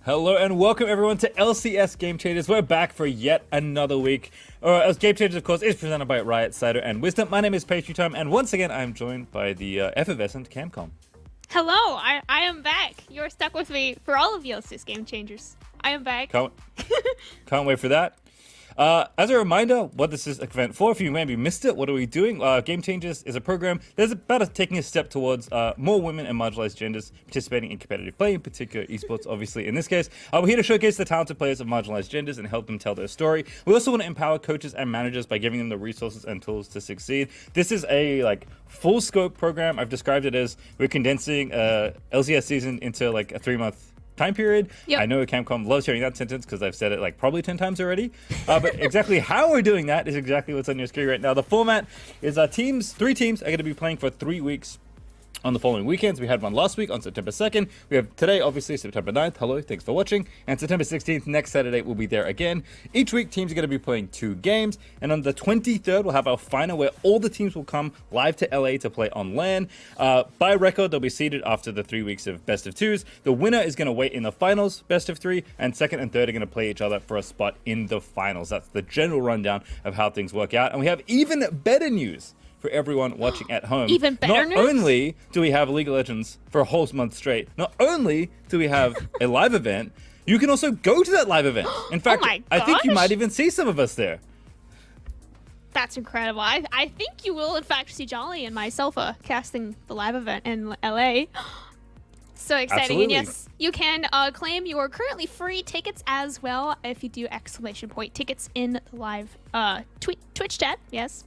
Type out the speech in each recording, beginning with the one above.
Hello and welcome everyone to LCS Game Changers. We're back for yet another week. As Game Changers, of course, is presented by Riot, Cider, and Wisdom. My name is Pastry Time, and once again, I'm joined by the effervescent Camcom. Hello, I am back. You're stuck with me for all of the LCS Game Changers. I am back. Can't wait for that. As a reminder, what this is event for, if you maybe missed it, what are we doing? Game Changers is a program that's about taking a step towards more women and marginalized genders participating in competitive play, in particular esports, obviously, in this case. We're here to showcase the talented players of marginalized genders and help them tell their story. We also want to empower coaches and managers by giving them the resources and tools to succeed. This is a full scope program. I've described it as we're condensing LCS season into a 3-month time period. Yep. I know Camcom loves hearing that sentence because I've said it probably 10 times already. But exactly how we're doing that is exactly what's on your screen right now. The format is 3 teams are going to be playing for 3 weeks on the following weekends. We had one last week on September 2nd. We have today, obviously, September 9th. Hello, thanks for watching. And September 16th, next Saturday, we'll be there again. Each week, teams are going to be playing 2 games. And on the 23rd, we'll have our final where all the teams will come live to LA to play on LAN. By record, they'll be seeded after the 3 weeks of best of 2s. The winner is going to wait in the finals, best of 3. And second and third are going to play each other for a spot in the finals. That's the general rundown of how things work out. And we have even better news for everyone watching at home. Even better news? Not only do we have League of Legends for a whole month straight, not only do we have a live event, you can also go to that live event. In fact, I think you might even see some of us there. That's incredible. I think you will, in fact, see Jolly and myself casting the live event in LA. So exciting. Absolutely. And yes, you can claim your currently free tickets as well if you do ! Tickets in the live Twitch chat. Yes.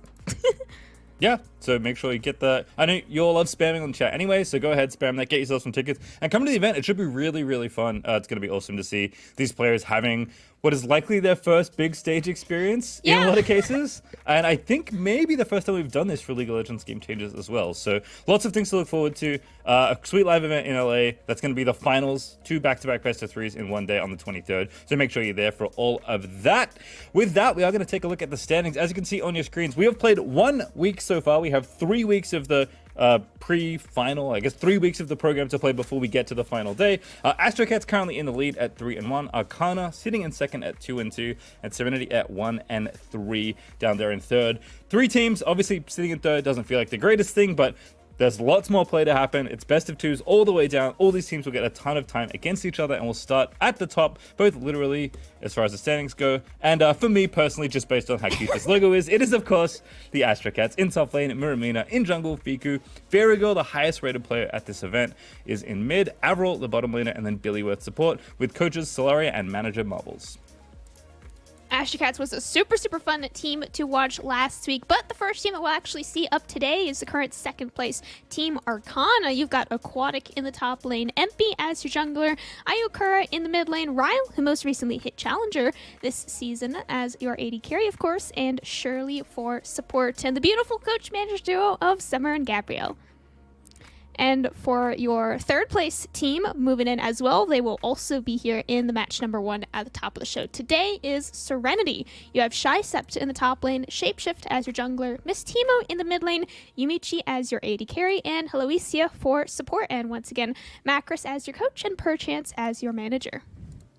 Yeah, so make sure you get that. I know you all love spamming on the chat anyway, so go ahead, spam that, get yourself some tickets, and come to the event. It should be really, really fun. It's going to be awesome to see these players having what is likely their first big stage experience in a lot of cases. And I think maybe the first time we've done this for League of Legends Game Changers as well. So lots of things to look forward to. A sweet live event in LA. That's going to be the finals, 2 back-to-back best of 3s in one day on the 23rd. So make sure you're there for all of that. With that, we are going to take a look at the standings. As you can see on your screens, we have played 1 week so far. We have 3 weeks of the pre-final, I guess 3 weeks of the program to play before we get to the final day. Astrocats currently in the lead at 3-1. Arcana sitting in second at 2-2, and Serenity at 1-3 down there in third. 3 teams, obviously sitting in third doesn't feel like the greatest thing, but there's lots more play to happen. It's best of 2s all the way down. All these teams will get a ton of time against each other, and we'll start at the top, both literally as far as the standings go. And for me personally, just based on how cute this logo is, it is of course the Astrocats in top lane, Miramina in jungle, Fiku, Verigo, the highest rated player at this event, is in mid, Avril, the bottom laner, and then Billyworth support with coaches Solaria and manager Marbles. Astrocats was a super fun team to watch last week, but the first team that we'll actually see up today is the current 2nd place team Arcana. You've got Aquatic in the top lane, Empy as your jungler, Ayukura in the mid lane, Ryle, who most recently hit Challenger this season as your AD carry, of course, and Shirley for support, and the beautiful coach-manager duo of Summer and Gabrielle. And for your 3rd place team, moving in as well, they will also be here in the match number 1 at the top of the show. Today is Serenity. You have Shy Sept in the top lane, Shapeshift as your jungler, Miss Timo in the mid lane, Yumichi as your AD carry, and Heloisia for support. And once again, Macris as your coach and Perchance as your manager.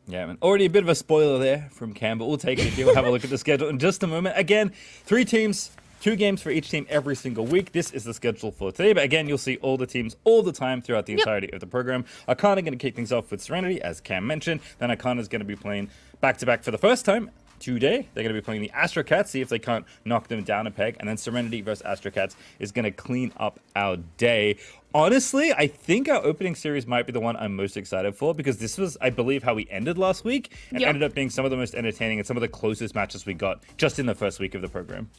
Yeah, man. Already a bit of a spoiler there from Cam, but we'll take it. We'll have a look at the schedule in just a moment. Again, 3 teams. 2 games for each team every single week. This is the schedule for today, but again, you'll see all the teams all the time throughout the entirety of the program. Arcana going to kick things off with Serenity, as Cam mentioned. Then Arcana is going to be playing back-to-back for the first time today. They're going to be playing the Astrocats, see if they can't knock them down a peg. And then Serenity versus Astrocats is going to clean up our day. Honestly, I think our opening series might be the one I'm most excited for, because this was, I believe, how we ended last week. It ended up being some of the most entertaining and some of the closest matches we got just in the first week of the program.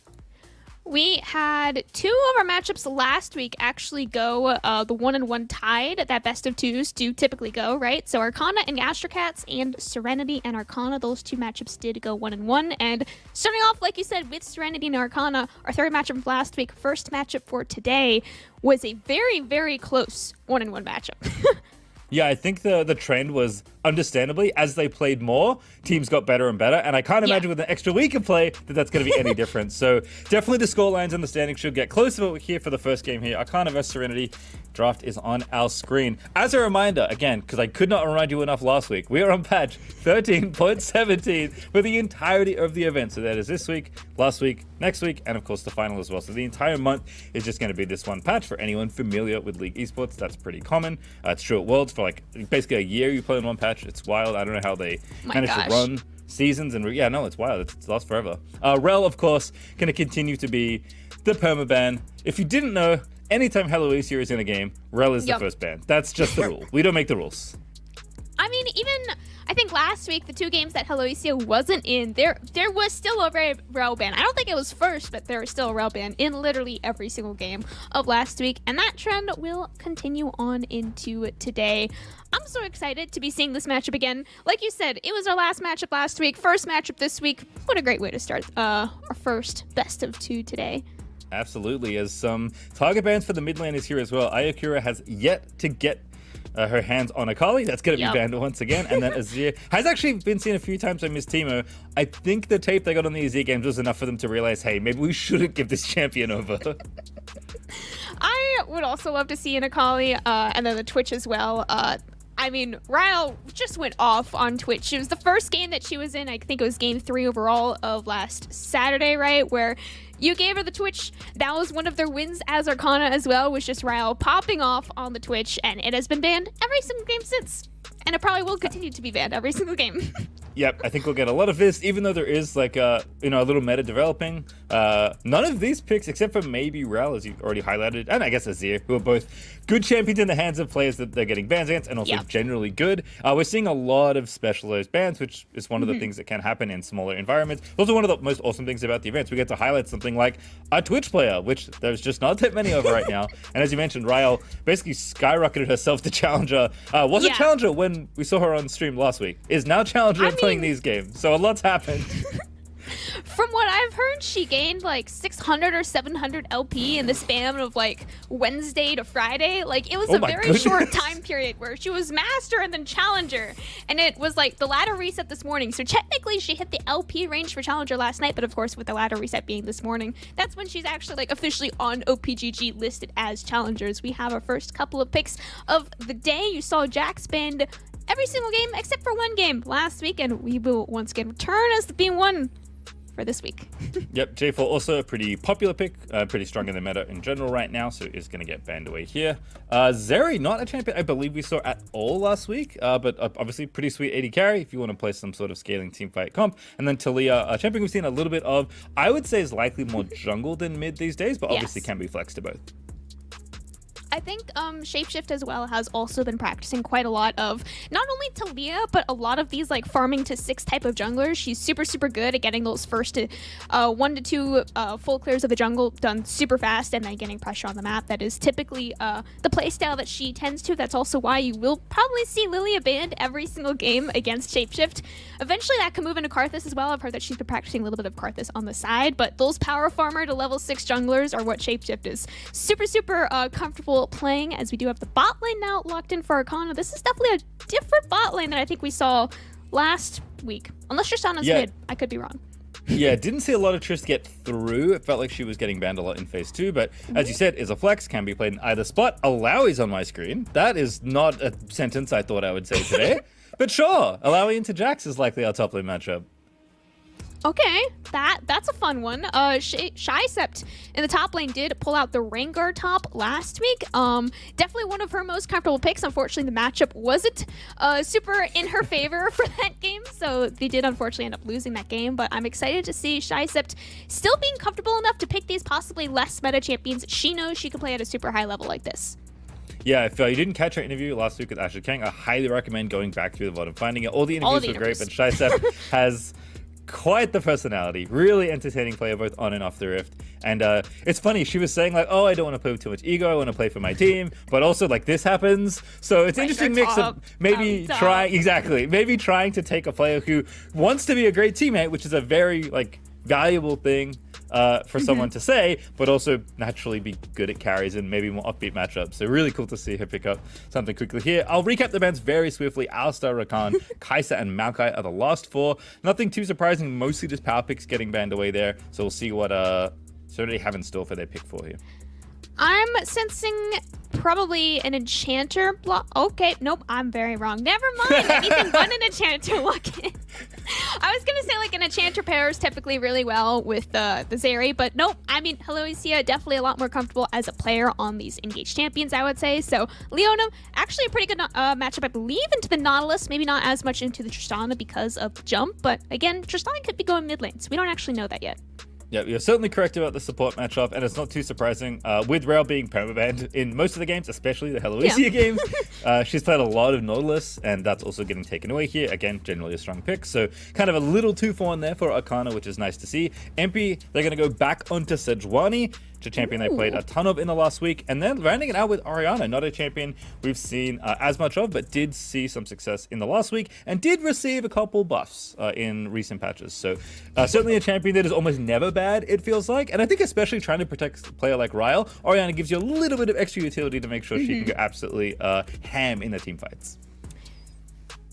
We had 2 of our matchups last week actually go the 1-1 tied that best of 2s do typically go, right? So Arcana and Astrocats and Serenity and Arcana, those 2 matchups did go 1-1. And starting off, like you said, with Serenity and Arcana, our 3rd matchup from last week, first matchup for today was a very close 1-1 matchup. Yeah, I think the trend was, understandably, as they played more, teams got better and better, and I can't imagine with an extra week of play that that's going to be any different. So definitely the scorelines and the standings should get closer, but we're here for the first game here. Arcana vs Serenity. draft is on our screen. As a reminder, again, because I could not remind you enough last week, we are on patch 13.17 for the entirety of the event. So that is this week, last week, next week, and of course the final as well. So the entire month is just going to be this one patch. For anyone familiar with League Esports, that's pretty common. It's true at Worlds. For like basically a year you play in one patch. It's wild. I don't know how they manage to run seasons, and yeah, no, it's wild. It's lasts forever. Rel, of course, going to continue to be the permaban. If you didn't know, anytime Heloisia is in a game, Rel is the first ban. That's just the rule. We don't make the rules. I mean, even I think last week, the 2 games that Heloisia wasn't in, there was still a Rel ban. I don't think it was first, but there was still a Rel ban in literally every single game of last week, and that trend will continue on into today. I'm so excited to be seeing this matchup again. Like you said, it was our last matchup last week, first matchup this week. What a great way to start our first best of 2 today. Absolutely, as some target bans for the mid lane is here as well. Ayakura has yet to get her hands on Akali. That's going to be banned once again. And then Azir has actually been seen a few times by Miss Timo. I think the tape they got on the Azir games was enough for them to realize, hey, maybe we shouldn't give this champion over. I would also love to see an Akali, and then the Twitch as well. I mean, Ryle just went off on Twitch. It was the first game that she was in. I think it was game 3 overall of last Saturday, right? Where you gave her the Twitch. That was one of their wins as Arcana as well, was just Ryle popping off on the Twitch, and it has been banned every single game since. And it probably will continue to be banned every single game. Yep, I think we'll get a lot of this, even though there is like a little meta developing. None of these picks, except for maybe Rel, as you already highlighted, and I guess Azir, who are both good champions in the hands of players that they're getting bans against, and also generally good. We're seeing a lot of specialized bans, which is one of the things that can happen in smaller environments. Also, one of the most awesome things about the events, we get to highlight something like a Twitch player, which there's just not that many of right now. And as you mentioned, Ryle basically skyrocketed herself to challenger. Was a challenger when we saw her on stream last week. Is now challenger playing these games. So a lot's happened. From what I've heard, she gained like 600 or 700 LP in the span of like Wednesday to Friday. Like it was a very short time period where she was master and then challenger. And it was like the ladder reset this morning. So technically she hit the LP range for challenger last night. But of course, with the ladder reset being this morning, that's when she's actually like officially on OPGG listed as challengers. We have our first couple of picks of the day. You saw Jack spend every single game except for one game last week. And we will once again return as the B1 for this week. Yep, J4 also a pretty popular pick, pretty strong in the meta in general right now, so is going to get banned away here. Zeri, not a champion I believe we saw at all last week, but obviously pretty sweet 80 carry if you want to play some sort of scaling teamfight comp. And then Talia, a champion we've seen a little bit of, I would say is likely more jungle than mid these days, but obviously can be flexed to both. I think Shapeshift as well has also been practicing quite a lot of not only Talia, but a lot of these like farming to 6 type of junglers. She's super good at getting those first 1 to 2 full clears of the jungle done super fast and then getting pressure on the map. That is typically the playstyle that she tends to. That's also why you will probably see Lilia banned every single game against Shapeshift. Eventually that can move into Karthus as well. I've heard that she's been practicing a little bit of Karthus on the side, but those power farmer to level 6 junglers are what Shapeshift is super comfortable playing, as we do have the bot lane now locked in for Arcana. This is definitely a different bot lane than I think we saw last week. Unless Tristana's mid. I could be wrong. Yeah, didn't see a lot of Triss get through. It felt like she was getting banned a lot in phase 2, but as you said, is a flex, can be played in either spot. Alawi's on my screen. That is not a sentence I thought I would say today. But sure, Alawi into Jax is likely our top lane matchup. Okay, that's a fun one. Shysept in the top lane did pull out the Rengar top last week. Definitely one of her most comfortable picks. Unfortunately, the matchup wasn't super in her favor for that game, so they did unfortunately end up losing that game. But I'm excited to see Shysept still being comfortable enough to pick these possibly less meta champions. She knows she can play at a super high level like this. Yeah, if you didn't catch our interview last week with Ashley Kang, I highly recommend going back through the VOD and finding it. All the interviews were great, but Shysept has quite the personality, really entertaining player both on and off the Rift. And it's funny, she was saying like, oh, I don't want to play with too much ego, I want to play for my team, but also like this happens. So it's an interesting mix of maybe trying to take a player who wants to be a great teammate, which is a very like valuable thing for someone to say, but also naturally be good at carries and maybe more upbeat matchups. So really cool to see her pick up something quickly here. I'll recap the bans very swiftly. Alistar, Rakan, Kai'Sa, and Maokai are the last 4. Nothing too surprising, mostly just power picks getting banned away there. So we'll see what Serenity have in store for their pick 4 here. I'm sensing Probably an enchanter block. Okay, nope, I'm very wrong. Never mind. Anything but an enchanter lock in. I was gonna say like an enchanter pairs typically really well with the Zeri, but nope. I mean, Heloisia definitely a lot more comfortable as a player on these engaged champions, I would say. So Leona, actually a pretty good matchup, I believe, into the Nautilus. Maybe not as much into the Tristana because of jump, but again, Tristana could be going mid lane, so we don't actually know that yet. Yeah, you're certainly correct about the support matchup, and it's not too surprising. With Rail being permabanned in most of the games, especially the Heloisia games, she's played a lot of Nautilus, and that's also getting taken away here. Again, generally a strong pick, so kind of a little 2-for-1 there for Arcana, which is nice to see. MP, they're going to go back onto Sejuani, a champion they played a ton of in the last week, and then rounding it out with Orianna, not a champion we've seen as much of, but did see some success in the last week and did receive a couple buffs in recent patches. So certainly a champion that is almost never bad, it feels like, and I think especially trying to protect a player like Ryle, Orianna gives you a little bit of extra utility to make sure she can go absolutely ham in the team fights.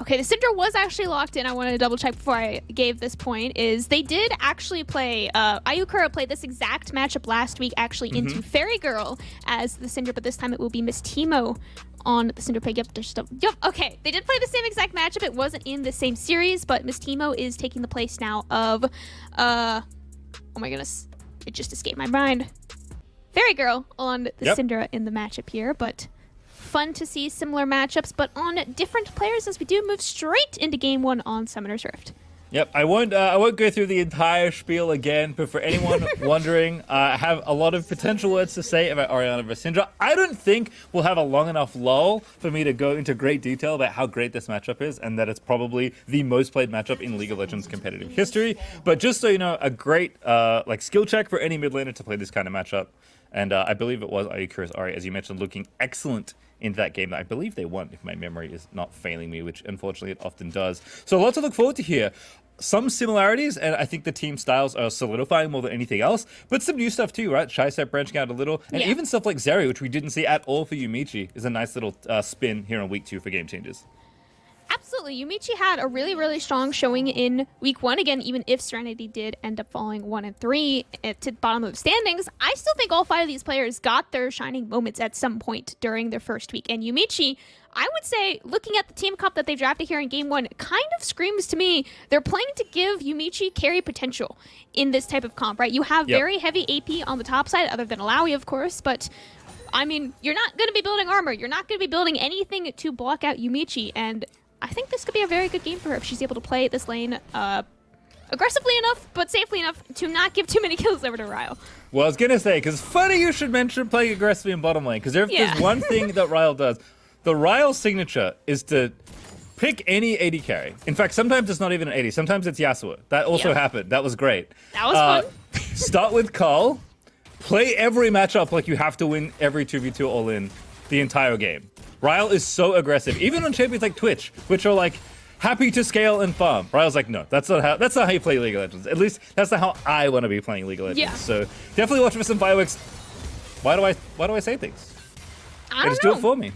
Okay, the Syndra was actually locked in. I wanted to double check before I gave this point. Is they did actually play, Ayukura played this exact matchup last week actually into Fairy Girl as the Syndra, but this time it will be Miss Teemo on the Syndra pick. Yep, okay. They did play the same exact matchup. It wasn't in the same series, but Miss Teemo is taking the place now of, oh my goodness, it just escaped my mind. Fairy Girl on the Syndra in the matchup here, but fun to see similar matchups, but on different players as we do move straight into game 1 on Summoner's Rift. Yep, I won't go through the entire spiel again, but for anyone wondering, I have a lot of potential words to say about Orianna versus Syndra. I don't think we'll have a long enough lull for me to go into great detail about how great this matchup is, and that it's probably the most played matchup in League of Legends competitive history. But just so you know, a great like skill check for any mid laner to play this kind of matchup. And I believe it was Ayukura's Ari, as you mentioned, looking excellent in that game that I believe they won, if my memory is not failing me, which unfortunately it often does. So a lot to look forward to here. Some similarities, and I think the team styles are solidifying more than anything else, but some new stuff too, right? Shy-Step branching out a little, and even stuff like Zeri, which we didn't see at all for Yumichi, is a nice little spin here on week 2 for game changes. Absolutely. Yumichi had a really, really strong showing in week 1. Again, even if Serenity did end up falling 1 and 3 to the bottom of the standings, I still think all 5 of these players got their shining moments at some point during their first week. And Yumichi, I would say, looking at the team comp that they drafted here in game 1, kind of screams to me they're playing to give Yumichi carry potential in this type of comp, right? You have very heavy AP on the top side, other than Alawi, of course, but I mean, you're not going to be building armor. You're not going to be building anything to block out Yumichi, and I think this could be a very good game for her if she's able to play this lane aggressively enough, but safely enough to not give too many kills over to Ryle. Well, I was going to say, because funny you should mention playing aggressively in bottom lane, because if there's one thing that Ryle does, the Ryle signature is to pick any AD carry. In fact, sometimes it's not even an AD. Sometimes it's Yasuo. That also happened. That was great. That was fun. Start with Carl. Play every matchup like you have to win every 2v2 all-in the entire game. Ryle is so aggressive, even on champions like Twitch, which are like happy to scale and farm. Ryle's like, no, that's not how you play League of Legends. At least that's not how I want to be playing League of Legends. Yeah. So definitely watch for some fireworks. Why do I say things? I don't just know. do it for me.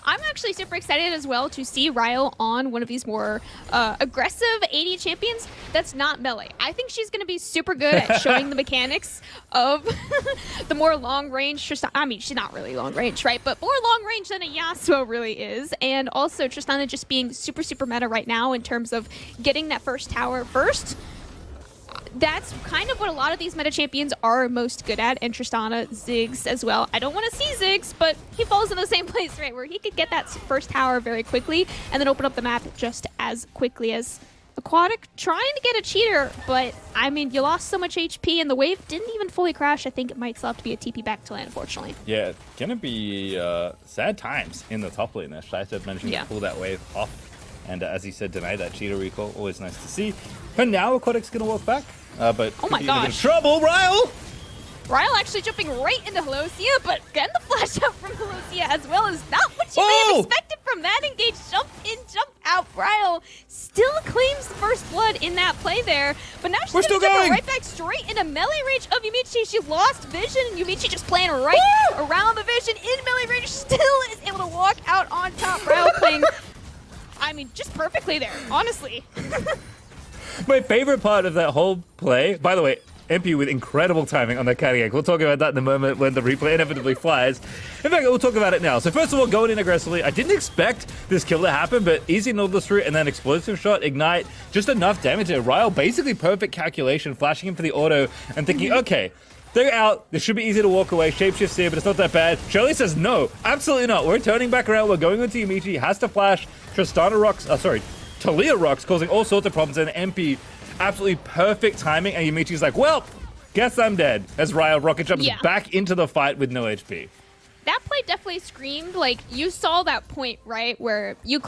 I'm actually super excited as well to see Ryle on one of these more aggressive AD champions that's not melee. I think she's going to be super good at showing the mechanics of the more long-range Tristana. I mean, she's not really long-range, right? But more long-range than a Yasuo really is. And also Tristana just being super, super meta right now in terms of getting that first tower first. That's kind of what a lot of these meta champions are most good at, and Tristana, Ziggs as well. I don't want to see Ziggs, but he falls in the same place, right, where he could get that first tower very quickly and then open up the map just as quickly as Aquatic, trying to get a cheater, but I mean, you lost so much HP and the wave didn't even fully crash. I think it might still have to be a TP back to land, unfortunately. Yeah, gonna be sad times in the top lane there. Shy-Step managing to pull that wave off. And as you said, deny that cheater recall. Always nice to see. And now Aquatic's going to walk back. But oh my gosh. Trouble, Ryle! Ryle actually jumping right into Heloisia, but getting the flash out from Heloisia as well is not what you may have expected from that engage. Jump in, jump out. Ryle still claims the first blood in that play there, but now she's going to jump right back straight into melee range of Yumichi. She lost vision, and Yumichi just playing right around the vision in melee range. Still is able to walk out on top. Ryle playing, I mean, just perfectly there, honestly. My favorite part of that whole play, by the way, MP with incredible timing on that catty egg. We'll talk about that in a moment when the replay inevitably flies. In fact, we'll talk about it now. So first of all, going in aggressively. I didn't expect this kill to happen, but easy Nautilus route and then explosive shot, ignite, just enough damage there. Ryle, basically perfect calculation, flashing him for the auto and thinking, okay, they're out. This should be easy to walk away. Shapeshifts here, but it's not that bad. Shirley says no, absolutely not. We're turning back around. We're going into Yumichi. Has to flash. Tristana rocks. Talia rocks, causing all sorts of problems. And MP, absolutely perfect timing. And Yumichi's like, well, guess I'm dead. As Ryle rocket jumps back into the fight with no HP. That play definitely screamed, like, you saw that point, right, where you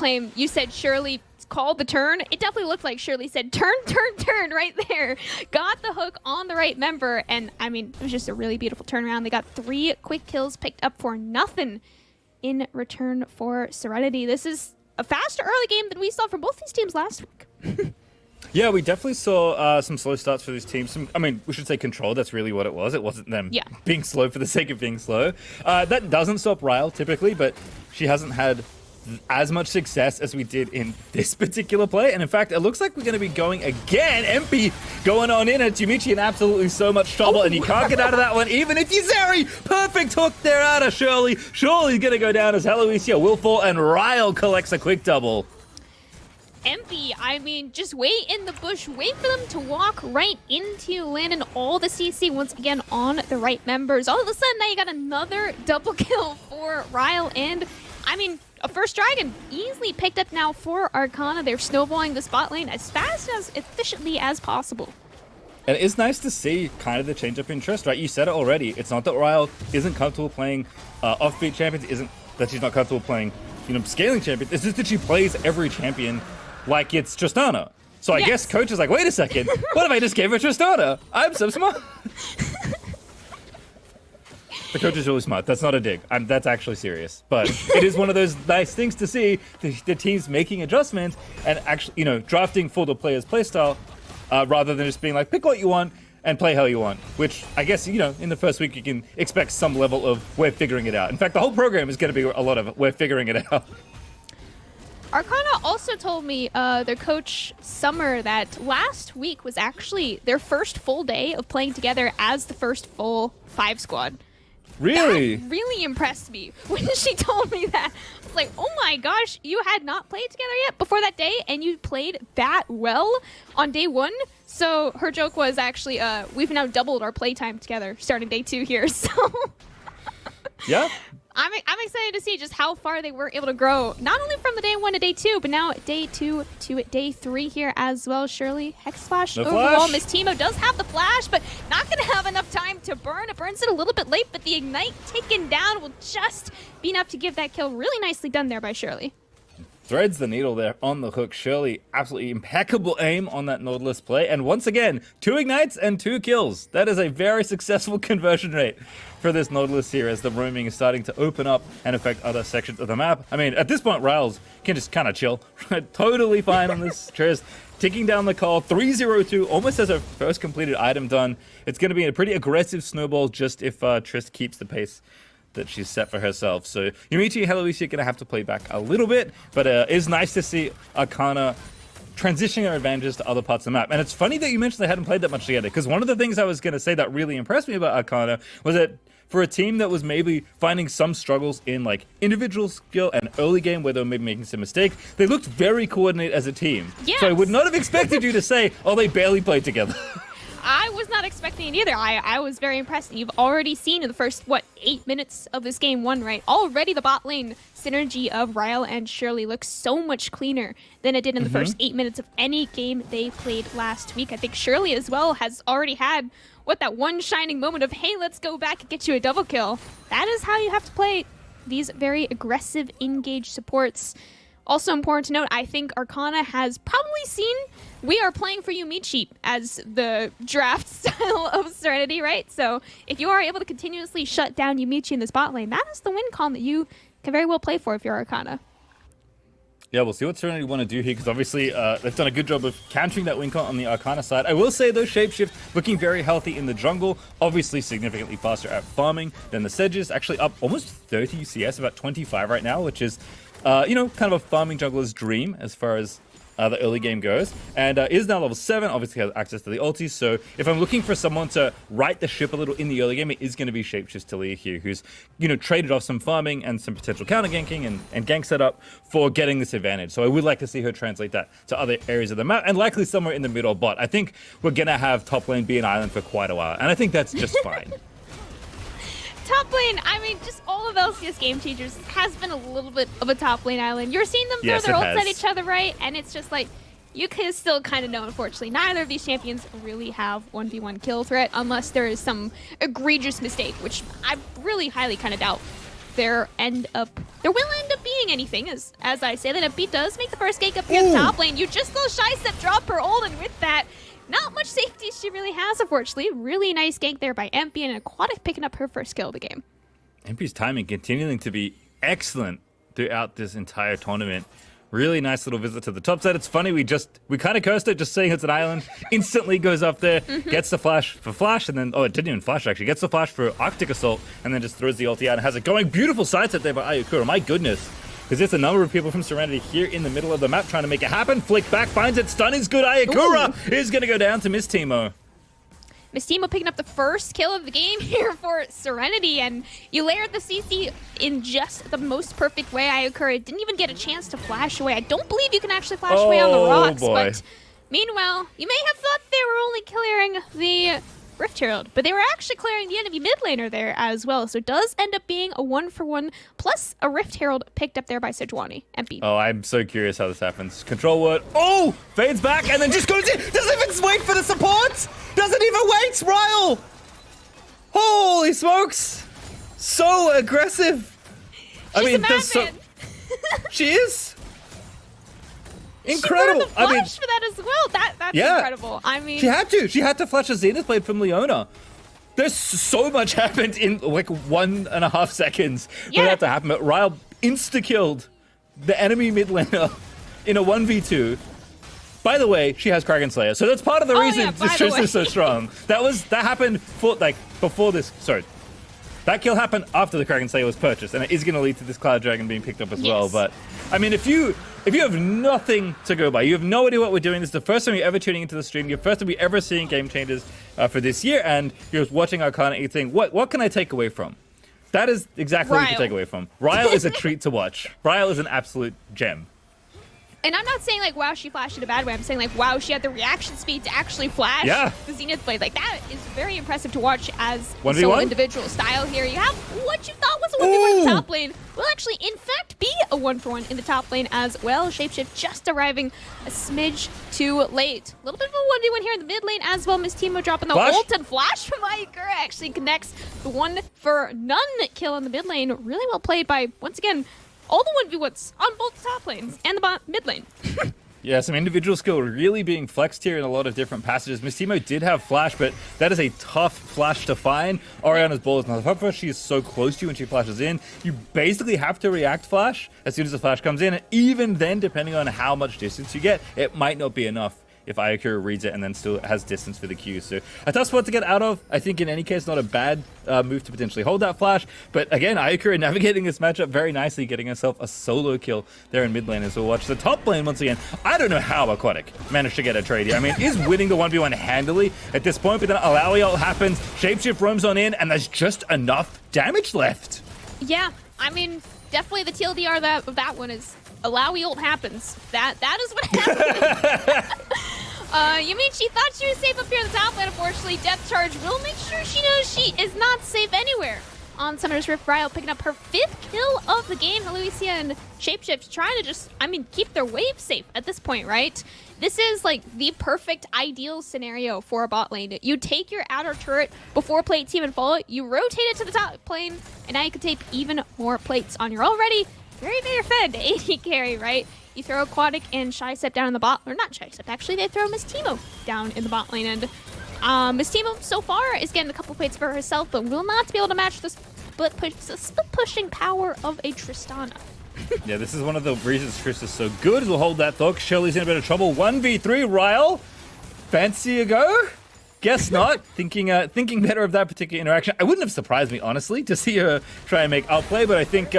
said Shirley called the turn. It definitely looked like Shirley said turn right there. Got the hook on the right member, and I mean, it was just a really beautiful turnaround. They got 3 quick kills picked up for nothing in return for Serenity. This is a faster early game than we saw from both these teams last week. Yeah, we definitely saw some slow starts for these teams. I mean, we should say control. That's really what it was. It wasn't them being slow for the sake of being slow. That doesn't stop Ryle typically, but she hasn't had as much success as we did in this particular play. And in fact, it looks like we're going to be going again. MP going on in, and Yumichi in absolutely so much trouble, and you can't get out of that one even if you Zeri. Perfect hook there out of Shirley. Shirley's going to go down as Heloisia will fall, and Ryle collects a quick double. MP, I mean, just wait in the bush, wait for them to walk right into you, landing all the CC once again on the right members. All of a sudden, now you got another double kill for Ryle, and I mean, a first dragon easily picked up now for Arcana. They're snowballing the spot lane as fast as efficiently as possible. And it's nice to see kind of the change of interest, right? You said it already. It's not that Ryle isn't comfortable playing offbeat champions, isn't that she's not comfortable playing, scaling champions. It's just that she plays every champion like it's Tristana. So I guess coach is like, wait a second, what if I just gave her Tristana? I'm so smart. The coach is really smart. That's not a dig. That's actually serious. But it is one of those nice things to see the teams making adjustments and actually, drafting for the player's playstyle rather than just being like, pick what you want and play how you want. Which I guess, in the first week you can expect some level of we're figuring it out. In fact, the whole program is going to be a lot of we're figuring it out. Arcana also told me, their coach Summer, that last week was actually their first full day of playing together as the first full 5 squad. Really? That really impressed me when she told me that. I was like, oh my gosh, you had not played together yet before that day, and you played that well on day 1? So her joke was actually, we've now doubled our playtime together starting day 2 here, so... Yeah. I'm excited to see just how far they were able to grow, not only from the day 1 to day 2, but now day 2 to day 3 here as well. Shirley, Hex Flash the overall. flash. Miss Timo does have the flash, but not going to have enough time to burn. It burns it a little bit late, but the Ignite taken down will just be enough to give that kill. Really nicely done there by Shirley. Threads the needle there on the hook. Shirley, absolutely impeccable aim on that Nautilus play. And once again, 2 ignites and 2 kills. That is a very successful conversion rate for this Nautilus here as the roaming is starting to open up and affect other sections of the map. I mean, at this point, Ryles can just kind of chill. Totally fine on this. Triss ticking down the call. 3-0-2, almost has her first completed item done. It's going to be a pretty aggressive snowball just if Triss keeps the pace that she's set for herself. So Yumichi and Heloisia are going to have to play back a little bit, but it is nice to see Arcana transitioning her advantages to other parts of the map. And it's funny that you mentioned they hadn't played that much together, because one of the things I was going to say that really impressed me about Arcana was that for a team that was maybe finding some struggles in like individual skill and early game where they were maybe making some mistakes, they looked very coordinated as a team. Yes. So I would not have expected you to say, oh, they barely played together. I was not expecting it either. I was very impressed. You've already seen in the first, 8 minutes of this game 1, right? Already the bot lane synergy of Ryle and Shirley looks so much cleaner than it did in the first 8 minutes of any game they played last week. I think Shirley as well has already had, that one shining moment of, hey, let's go back and get you a double kill. That is how you have to play these very aggressive, engaged supports. Also important to note, I think Arcana has probably seen we are playing for Yumichi as the draft style of Serenity, right? So if you are able to continuously shut down Yumichi in this bot lane, that is the win con that you can very well play for if you're Arcana. Yeah, we'll see what Serenity want to do here, because obviously they've done a good job of countering that win con on the Arcana side. I will say, though, Shapeshift looking very healthy in the jungle, obviously significantly faster at farming than the Sedges, actually up almost 30 CS, about 25 right now, which is, kind of a farming jungler's dream as far as the early game goes, and is now level 7, obviously has access to the ulti, so if I'm looking for someone to right the ship a little in the early game, it is going to be Shapeshift's Talia here, who's, traded off some farming and some potential counter ganking and gank setup for getting this advantage. So I would like to see her translate that to other areas of the map, and likely somewhere in the mid or bot. I think we're going to have top lane be an island for quite a while, and I think that's just fine. Top lane, I mean, just all of LCS Game Changers has been a little bit of a top lane island. You're seeing them throw their ults at each other, right? And it's just like, you can still kind of know, unfortunately, neither of these champions really have 1v1 kill threat unless there is some egregious mistake, which I really highly kind of doubt there will end up being anything, as I say. That MP does make the first gank up here in the top lane. You just saw Shystep drop her ult, and with that, not much safety she really has, unfortunately. Really nice gank there by MP, and Aquatic picking up her first kill of the game. MP's timing continuing to be excellent throughout this entire tournament. Really nice little visit to the top side. It's funny, we kind of cursed it just saying it's an island. Instantly goes up there, gets the flash for flash, and then, it didn't even flash actually. Gets the flash for Arctic Assault, and then just throws the ulti out and has it going. Beautiful side set there by Ayakura, my goodness. Because there's a number of people from Serenity here in the middle of the map trying to make it happen. Flick back, finds it, stun is good. Ayakura is going to go down to Miss Teemo. Miss Teemo picking up the first kill of the game here for Serenity, and you layered the CC in just the most perfect way. Ayakura didn't even get a chance to flash away. I don't believe you can actually flash away on the rocks, but meanwhile, you may have thought they were only clearing the Rift Herald, but they were actually clearing the enemy mid laner there as well. So it does end up being a 1-for-1 plus a Rift Herald picked up there by Sejuani. MP. Oh, I'm so curious how this happens. Control word. Oh, fades back and then just goes in. Doesn't even wait for the support. Doesn't even wait. Ryle. Holy smokes. So aggressive. She's a madman. She is. Incredible. She burned the flash for that as well. That's incredible. I mean, she had to flash a Zenith Blade from Leona. There's so much happened in like 1.5 seconds for that to happen. But Ryle insta-killed the enemy mid laner in a 1v2. By the way, she has Kraken Slayer, so that's part of the reason this Trish is so strong. That happened before this. Sorry. That kill happened after the Kraken Slayer was purchased, and it is going to lead to this Cloud Dragon being picked up as well. But, I mean, if you have nothing to go by, you have no idea what we're doing, this is the first time you're ever tuning into the stream, you're first time you're ever seeing Game Changers for this year, and you're watching Arcana and saying, what can I take away from? That is exactly what you can take away from. Ryle is a treat to watch. Ryle is an absolute gem. And I'm not saying, like, wow, she flashed in a bad way. I'm saying, like, wow, she had the reaction speed to actually flash the Zenith Blade. Like, that is very impressive to watch as a sole individual style here. You have what you thought was a 1v1 in the top lane will actually, in fact, be a 1-for-1 in the top lane as well. Shapeshift just arriving a smidge too late. A little bit of a 1v1 here in the mid lane as well. Miss Teemo dropping the ult, and flash from Ayakura actually connects the 1-for-none kill in the mid lane. Really well played by, once again, all the 1v1s on both top lanes and the mid lane. Yeah, some individual skill really being flexed here in a lot of different passages. Miss Teemo did have flash, but that is a tough flash to find. Orianna's ball is not tough for her. She is so close to you when she flashes in. You basically have to react flash as soon as the flash comes in. And even then, depending on how much distance you get, it might not be enough if Ayakura reads it and then still has distance for the Q. So a tough spot to get out of. I think in any case, not a bad move to potentially hold that flash. But again, Ayakura navigating this matchup very nicely, getting herself a solo kill there in mid lane as we'll watch the top lane once again. I don't know how Aquatic managed to get a trade here. I mean, is winning the 1v1 handily at this point, but then Alawi ult happens, Shapeshift roams on in, and there's just enough damage left. Yeah, I mean, definitely the TLDR of that one is Alawi ult happens. That is what happened. You mean she thought she was safe up here in the top lane? Unfortunately, Depth Charge will make sure she knows she is not safe anywhere. On Summoner's Rift, Ryle picking up her 5th kill of the game. Louisia and Shapeshift trying to just, keep their wave safe at this point, right? This is like the perfect ideal scenario for a bot lane. You take your outer turret before plate team and follow, you rotate it to the top lane, and now you can take even more plates on your already very, very fed AD carry, right? You throw Aquatic and Shystep down in the bot, or not Shystep, actually they throw Miss Teemo down in the bot lane, and Miss Teemo so far is getting a couple plates for herself, but will not be able to match the split pushing power of a Tristana. Yeah, this is one of the reasons Trish is so good. We'll hold that thought. Shirley's in a bit of trouble. 1v3, Ryle. Fancy a go? guess not. Thinking better of that particular interaction. I wouldn't have surprised me, honestly, to see her try and make outplay, but I think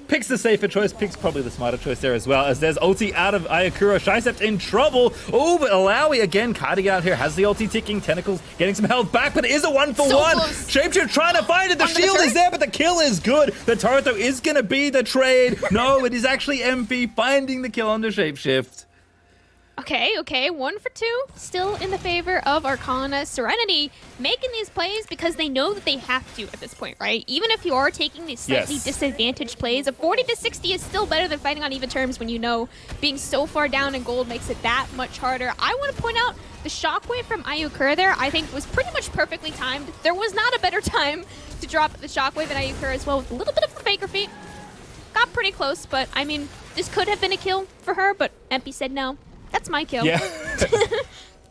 Pick's the safer choice. Pick's probably the smarter choice there as well, as there's ulti out of Ayakura. Shysept in trouble. Oh, but Alawi again, carding out here, has the ulti ticking. Tentacles getting some health back, but it is a 1-for-1. Close. Shapeshift trying to find it. The shield is there, but the kill is good. The turret, though, is going to be the trade. No, it is actually MP finding the kill on the Shapeshift. Okay, 1 for 2, still in the favor of Arcana. Serenity making these plays because they know that they have to at this point, right? Even if you are taking these slightly disadvantaged plays, a 40-60 is still better than fighting on even terms when you know being so far down in gold makes it that much harder. I want to point out the shockwave from Ayakura there, I think, was pretty much perfectly timed. There was not a better time to drop the shockwave at Ayakura as well, with a little bit of a faker feat. Got pretty close, but I mean, this could have been a kill for her, but MP said no. That's my kill. Yeah.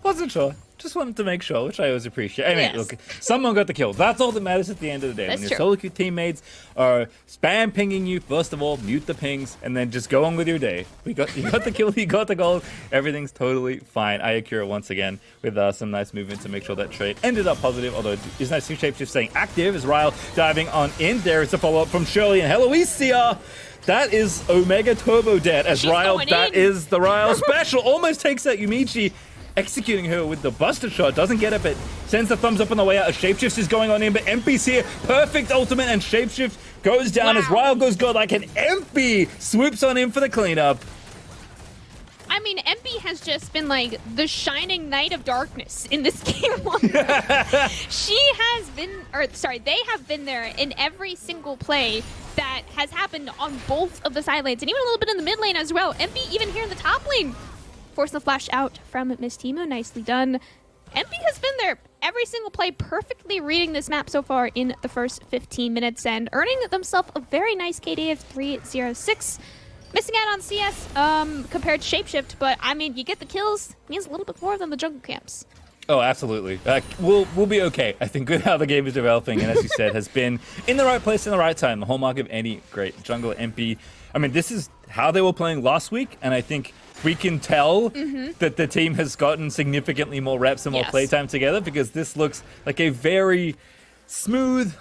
Wasn't sure. Just wanted to make sure, which I always appreciate. I mean, look, someone got the kill. That's all that matters at the end of the day. That's when your true. solo queue teammates are spam pinging you, first of all, mute the pings, and then just go on with your day. You got the kill, you got the goal. Everything's totally fine. Ayakura once again with some nice movement to make sure that trade ended up positive, although it's nice to see Shapeshift staying active as Ryle diving on in. There is a follow-up from Shirley and Heloisia. That is Omega Turbo Debt as Ryle. That is the Ryle special. Almost takes out Yumichi, executing her with the Buster Shot. Doesn't get it, but sends the thumbs up on the way out. A Shapeshift is going on in, but MP's here. Perfect ultimate, and Shapeshift goes down as Ryle goes god like an MP swoops on in for the cleanup. I mean, MP has just been like the shining knight of darkness in this game. They have been there in every single play that has happened on both of the side lanes, and even a little bit in the mid lane as well. MP even here in the top lane. Forcing the flash out from Miss Timo, nicely done. MP has been there every single play, perfectly reading this map so far in the first 15 minutes and earning themselves a very nice KD of 306. Missing out on CS compared to Shapeshift, but I mean, you get the kills, means a little bit more than the jungle camps. Oh, absolutely. We'll be okay, I think, with how the game is developing, and as you said, has been in the right place in the right time. The hallmark of any great jungle MP. I mean, this is how they were playing last week, and I think we can tell that the team has gotten significantly more reps and more playtime together, because this looks like a very smooth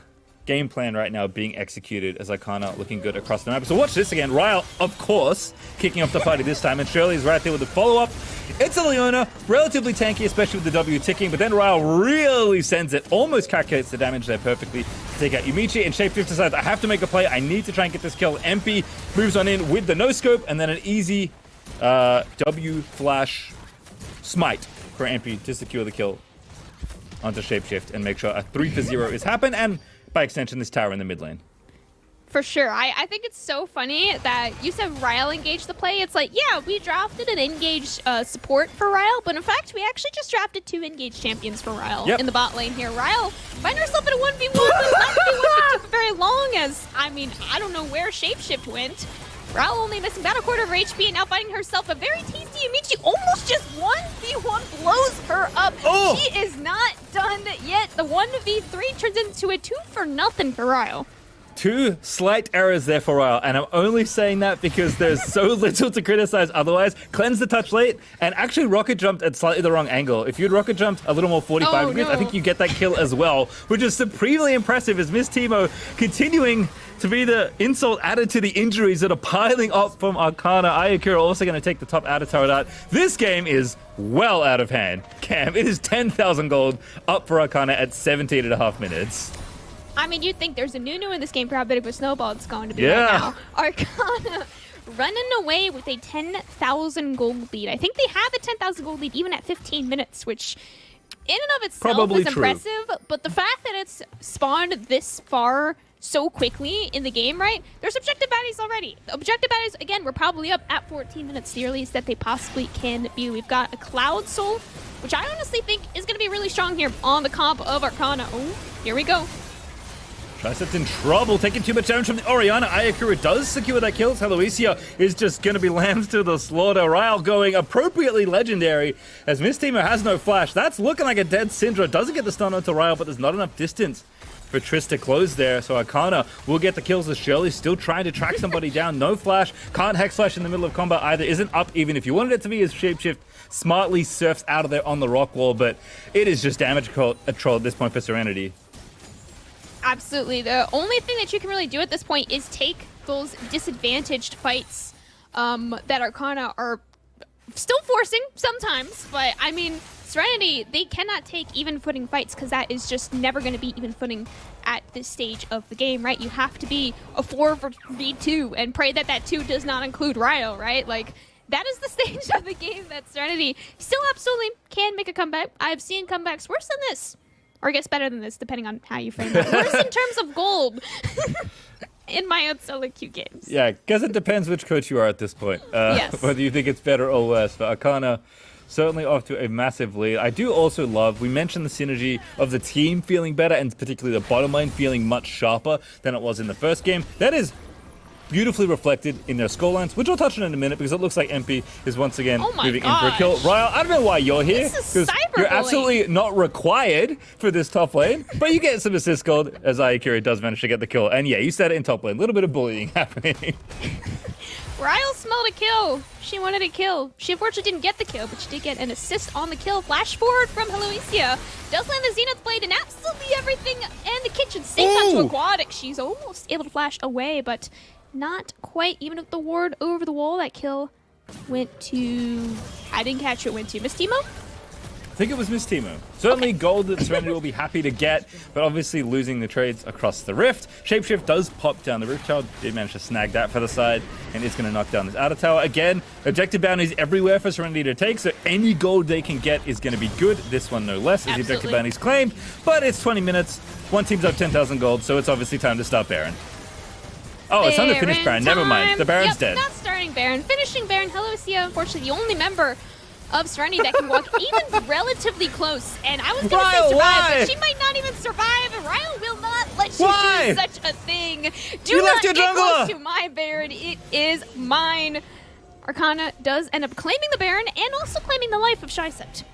game plan right now being executed as Arcana looking good across the map. So watch this again. Ryle, of course, kicking off the party this time, and Shirley's right there with the follow-up. It's a Leona, relatively tanky, especially with the W ticking, but then Ryle really sends it, almost calculates the damage there perfectly to take out Yumichi, and Shapeshift decides, I have to make a play, I need to try and get this kill. MP moves on in with the no-scope, and then an easy W flash smite for MP to secure the kill onto Shapeshift and make sure a 3-for-0 is happen, and by extension, this tower in the mid lane. For sure. I think it's so funny that you said Ryle engaged the play. It's like, yeah, we drafted an engaged support for Ryle, but in fact, we actually just drafted 2 engaged champions for Ryle in the bot lane here. Ryle find herself in a 1v1, but not to be 1v2 for very long, as, I mean, I don't know where Shapeshift went. Ryle only missing about a quarter of her HP and now finding herself a very tasty Yumichi. Almost just 1v1 blows her up. Oh. She is not done yet. The 1v3 turns into a 2-for-0 for Ryle. 2 slight errors there for Ryle, and I'm only saying that because there's so little to criticize otherwise. Cleanse the touch late, and actually rocket jumped at slightly the wrong angle. If you'd rocket jumped a little more 45 degrees, I think you get that kill as well, which is supremely impressive as Miss Timo continuing to be the insult added to the injuries that are piling up from Arcana. Ayakura also going to take the top outer turret out. This game is well out of hand. Cam, it is 10,000 gold up for Arcana at 17.5 minutes. I mean, you'd think there's a Nunu in this game for how big of a snowball it's going to be right now. Arcana running away with a 10,000 gold lead. I think they have a 10,000 gold lead even at 15 minutes, which in and of itself probably is impressive. But the fact that it's spawned this far so quickly in the game, right? There's objective baddies already. The objective baddies, again, we're probably up at 14 minutes, the earliest that they possibly can be. We've got a Cloud Soul, which I honestly think is going to be really strong here on the comp of Arcana. Oh, here we go. Shysept in trouble, taking too much damage from the Orianna. Ayakura does secure that kill. Heloisia is just going to be lambs to the slaughter. Ryle going appropriately legendary as Miss Timo has no flash. That's looking like a dead Syndra. Doesn't get the stun onto Ryle, but there's not enough distance for Triss to close there. So Arcana will get the kills as Shirley's still trying to track somebody down. No flash, can't Hex Slash in the middle of combat either. Isn't up even if you wanted it to be, as Shapeshift smartly surfs out of there on the rock wall. But it is just damage control at this point for Serenity. Absolutely. The only thing that you can really do at this point is take those disadvantaged fights that Arcana are still forcing sometimes. But, I mean, Serenity, they cannot take even footing fights because that is just never going to be even footing at this stage of the game, right? You have to be a 4v2 and pray that that 2 does not include Ryle, right? Like, that is the stage of the game that Serenity still absolutely can make a comeback. I've seen comebacks worse than this. Or I guess better than this, depending on how you frame it. Worse in terms of gold in my own solo queue games. Yeah, guess it depends which coach you are at this point. Yes. Whether you think it's better or worse. But Arcana certainly off to a massive lead. I do also love, we mentioned the synergy of the team feeling better, and particularly the bottom lane feeling much sharper than it was in the first game. That is beautifully reflected in their scorelines, which we'll touch on in a minute because it looks like MP is once again moving in for a kill. Ryle, I don't know why you're here, because you're absolutely not required for this top lane, but you get some assist gold as Ayakira does manage to get the kill. And yeah, you said it in top lane, a little bit of bullying happening. Ryle smelled a kill. She wanted a kill. She unfortunately didn't get the kill, but she did get an assist on the kill. Flash forward from Heloisia. Does land the Zenith Blade and absolutely everything, and the kitchen sinks onto Aquatic. She's almost able to flash away, but not quite, even with the ward over the wall. That kill went to... I didn't catch who it went to. Miss Timo? I think it was Miss Timo. Certainly gold that Serenity will be happy to get, but obviously losing the trades across the rift. Shapeshift does pop down the rift child, did manage to snag that for the side, and is going to knock down this outer tower. Again, objective bounties everywhere for Serenity to take, so any gold they can get is going to be good. This one no less, as the objective bounties claimed, but it's 20 minutes. One team's up 10,000 gold, so it's obviously time to start Baron. Oh, it's time to finish Baron. Never mind. The Baron's dead. Not starting Baron. Finishing Baron. Heloisia, unfortunately, the only member of Serenity that can walk even relatively close. And I was going to say survive, but she might not even survive. And Ryle will not let you do such a thing. Do not get close to my Baron. It is mine. Arcana does end up claiming the Baron and also claiming the life of Shysept.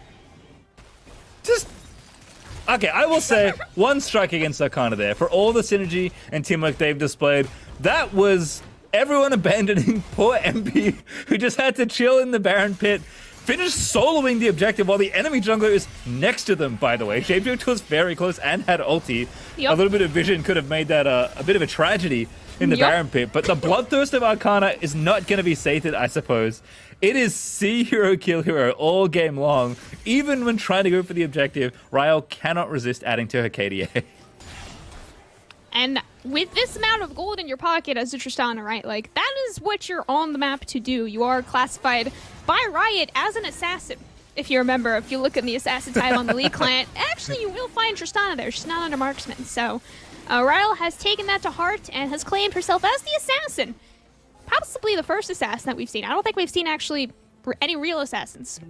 Okay, I will say one strike against Arcana there. For all the synergy and teamwork they've displayed, that was everyone abandoning poor MP, who just had to chill in the Baron pit, finish soloing the objective while the enemy jungler is next to them, by the way. Shapeshift was very close and had ulti. A little bit of vision could have made that a bit of a tragedy in the Baron pit, but the bloodthirst of Arcana is not going to be sated, I suppose. It is see hero, kill hero all game long. Even when trying to go for the objective, Ryle cannot resist adding to her KDA. And with this amount of gold in your pocket as a Tristana, right? Like, that is what you're on the map to do. You are classified by Riot as an assassin. If you remember, if you look at the assassin title on the League client, actually you will find Tristana there. She's not under marksman. So Ryle has taken that to heart and has claimed herself as the assassin. Possibly the first assassin that we've seen. I don't think we've seen actually any real assassins.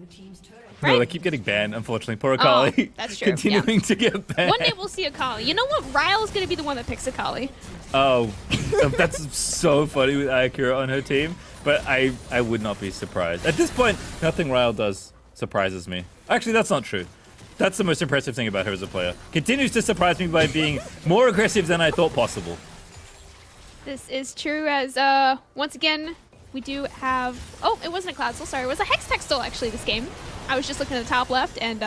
Right? No, they keep getting banned, unfortunately. Poor Akali. That's true. Continuing to get banned. One day we'll see Akali. You know what? Ryle's going to be the one that picks Akali. Oh, that's so funny with Ayakira on her team. But I would not be surprised. At this point, nothing Ryle does surprises me. Actually, that's not true. That's the most impressive thing about her as a player. Continues to surprise me by being more aggressive than I thought possible. This is true as, once again, we do have... Oh, it wasn't a Cloud Soul, sorry. It was a Hex Textile, actually, this game. I was just looking at the top left, and,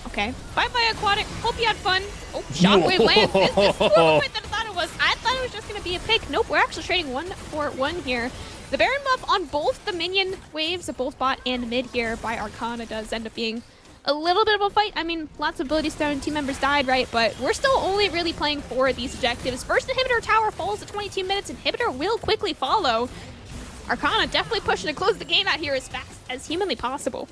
okay. Bye-bye, Aquatic. Hope you had fun. Oh, Shockwave lands. This is more of a fight than I thought it was. I thought it was just going to be a pick. Nope, we're actually trading 1-for-1 here. The Baron buff on both the minion waves of both bot and mid here by Arcana does end up being a little bit of a fight. I mean, lots of abilities thrown, team members died, right? But we're still only really playing for these objectives. First Inhibitor Tower falls at 22 minutes. Inhibitor will quickly follow. Arcana definitely pushing to close the game out here as fast as humanly possible.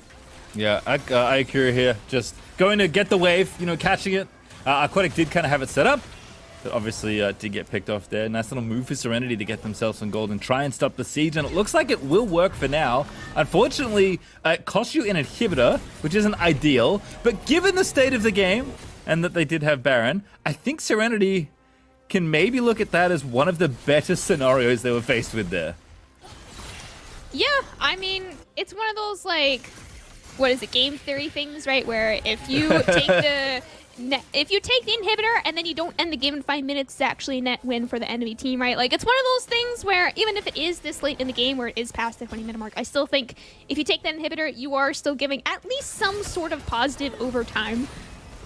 Yeah, Ayakira here, just going to get the wave, you know, catching it. Aquatic did kind of have it set up, but obviously did get picked off there. Nice little move for Serenity to get themselves some gold and try and stop the siege, and it looks like it will work for now. Unfortunately, it costs you an inhibitor, which isn't ideal, but given the state of the game, and that they did have Baron, I think Serenity can maybe look at that as one of the better scenarios they were faced with there. Yeah, I mean, it's one of those, like, what is it, game theory things, right? Where if you take if you take the inhibitor and then you don't end the game in 5 minutes, it's actually a net win for the enemy team, right? Like, it's one of those things where even if it is this late in the game where it is past the 20-minute mark, I still think if you take that inhibitor, you are still giving at least some sort of positive overtime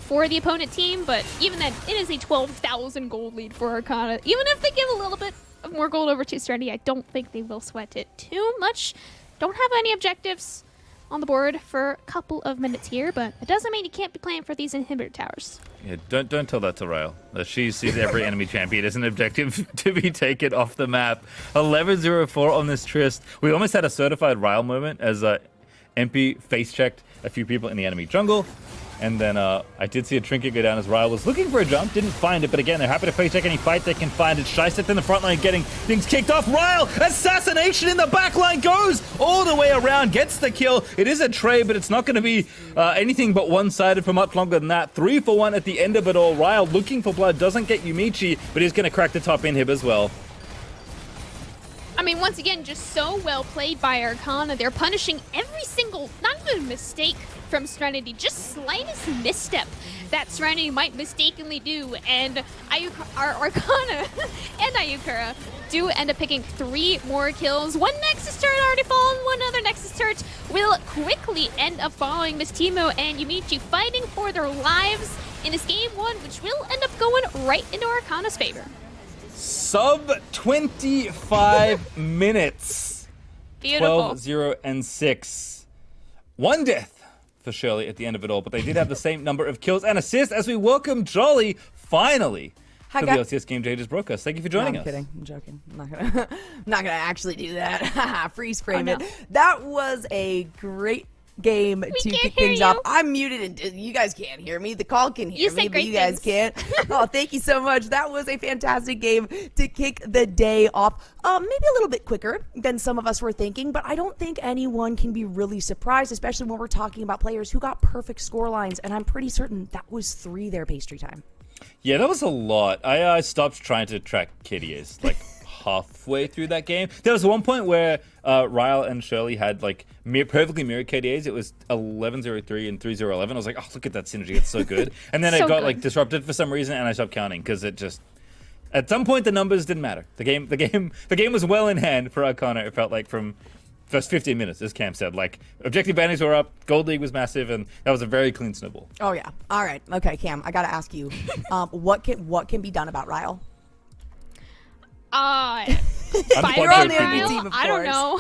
for the opponent team. But even then, it is a 12,000 gold lead for Arcana. Even if they give a little bit of more gold over to Serenity, I don't think they will sweat it too much. Don't have any objectives on the board for a couple of minutes here, but it doesn't mean you can't be playing for these inhibitor towers. Yeah, don't tell that to Rael. She sees every enemy champion as an objective to be taken off the map. 11-0-4 on this Trist. We almost had a certified Rael moment as MP face-checked a few people in the enemy jungle. And then I did see a trinket go down as Rael was looking for a jump, didn't find it, but again, they're happy to face check any fight they can find it. Shyseth in the front line getting things kicked off. Rael, assassination in the back line, goes all the way around, gets the kill. It is a trade, but it's not going to be anything but one-sided for much longer than that. 3 for 1 at the end of it all. Rael looking for blood, doesn't get Yumichi, but he's going to crack the top inhib as well. I mean, once again, just so well played by Arcana. They're punishing every single, not even a mistake from Serenity, just slightest misstep that Serenity might mistakenly do. And Arcana and Ayukura do end up picking 3 more kills. One Nexus turret already fallen, one other Nexus turret will quickly end up following Miss Timo and Yumichi fighting for their lives in this game 1, which will end up going right into Arcana's favor. Sub 25 minutes. Beautiful. 12-0-6. 1 death for Shirley at the end of it all, but they did have the same number of kills and assists as we welcome Jolly finally to the LCS Game Day just broadcast. Thank you for joining us. I'm kidding. I'm joking. I'm not gonna actually do that. Freeze frame it. That was a great game to kick things off. I'm muted and you guys can't hear me. The call can hear me, but you guys can't. Oh, thank you so much. That was a fantastic game to kick the day off. Maybe a little bit quicker than some of us were thinking, but I don't think anyone can be really surprised, especially when we're talking about players who got perfect score lines, and I'm pretty certain that was 3 there, Pastry Time. Yeah, that was a lot. I stopped trying to track KDAs like halfway through that game. There was one point where Rael and Shirley had like perfectly mirrored KDAs. It was 11-0-3 and 3-0-11. I was like, oh, look at that synergy. It's so good. And then it got like disrupted for some reason, and I stopped counting because it just at some point the numbers didn't matter. The game was well in hand for Arcana. It felt like from first 15 minutes, as Cam said. Like, objective bandings were up, Gold League was massive, and that was a very clean snowball. Oh yeah. All right. Okay, Cam, I gotta ask you, what can be done about Rael? You're on the enemy team, of course. I don't know.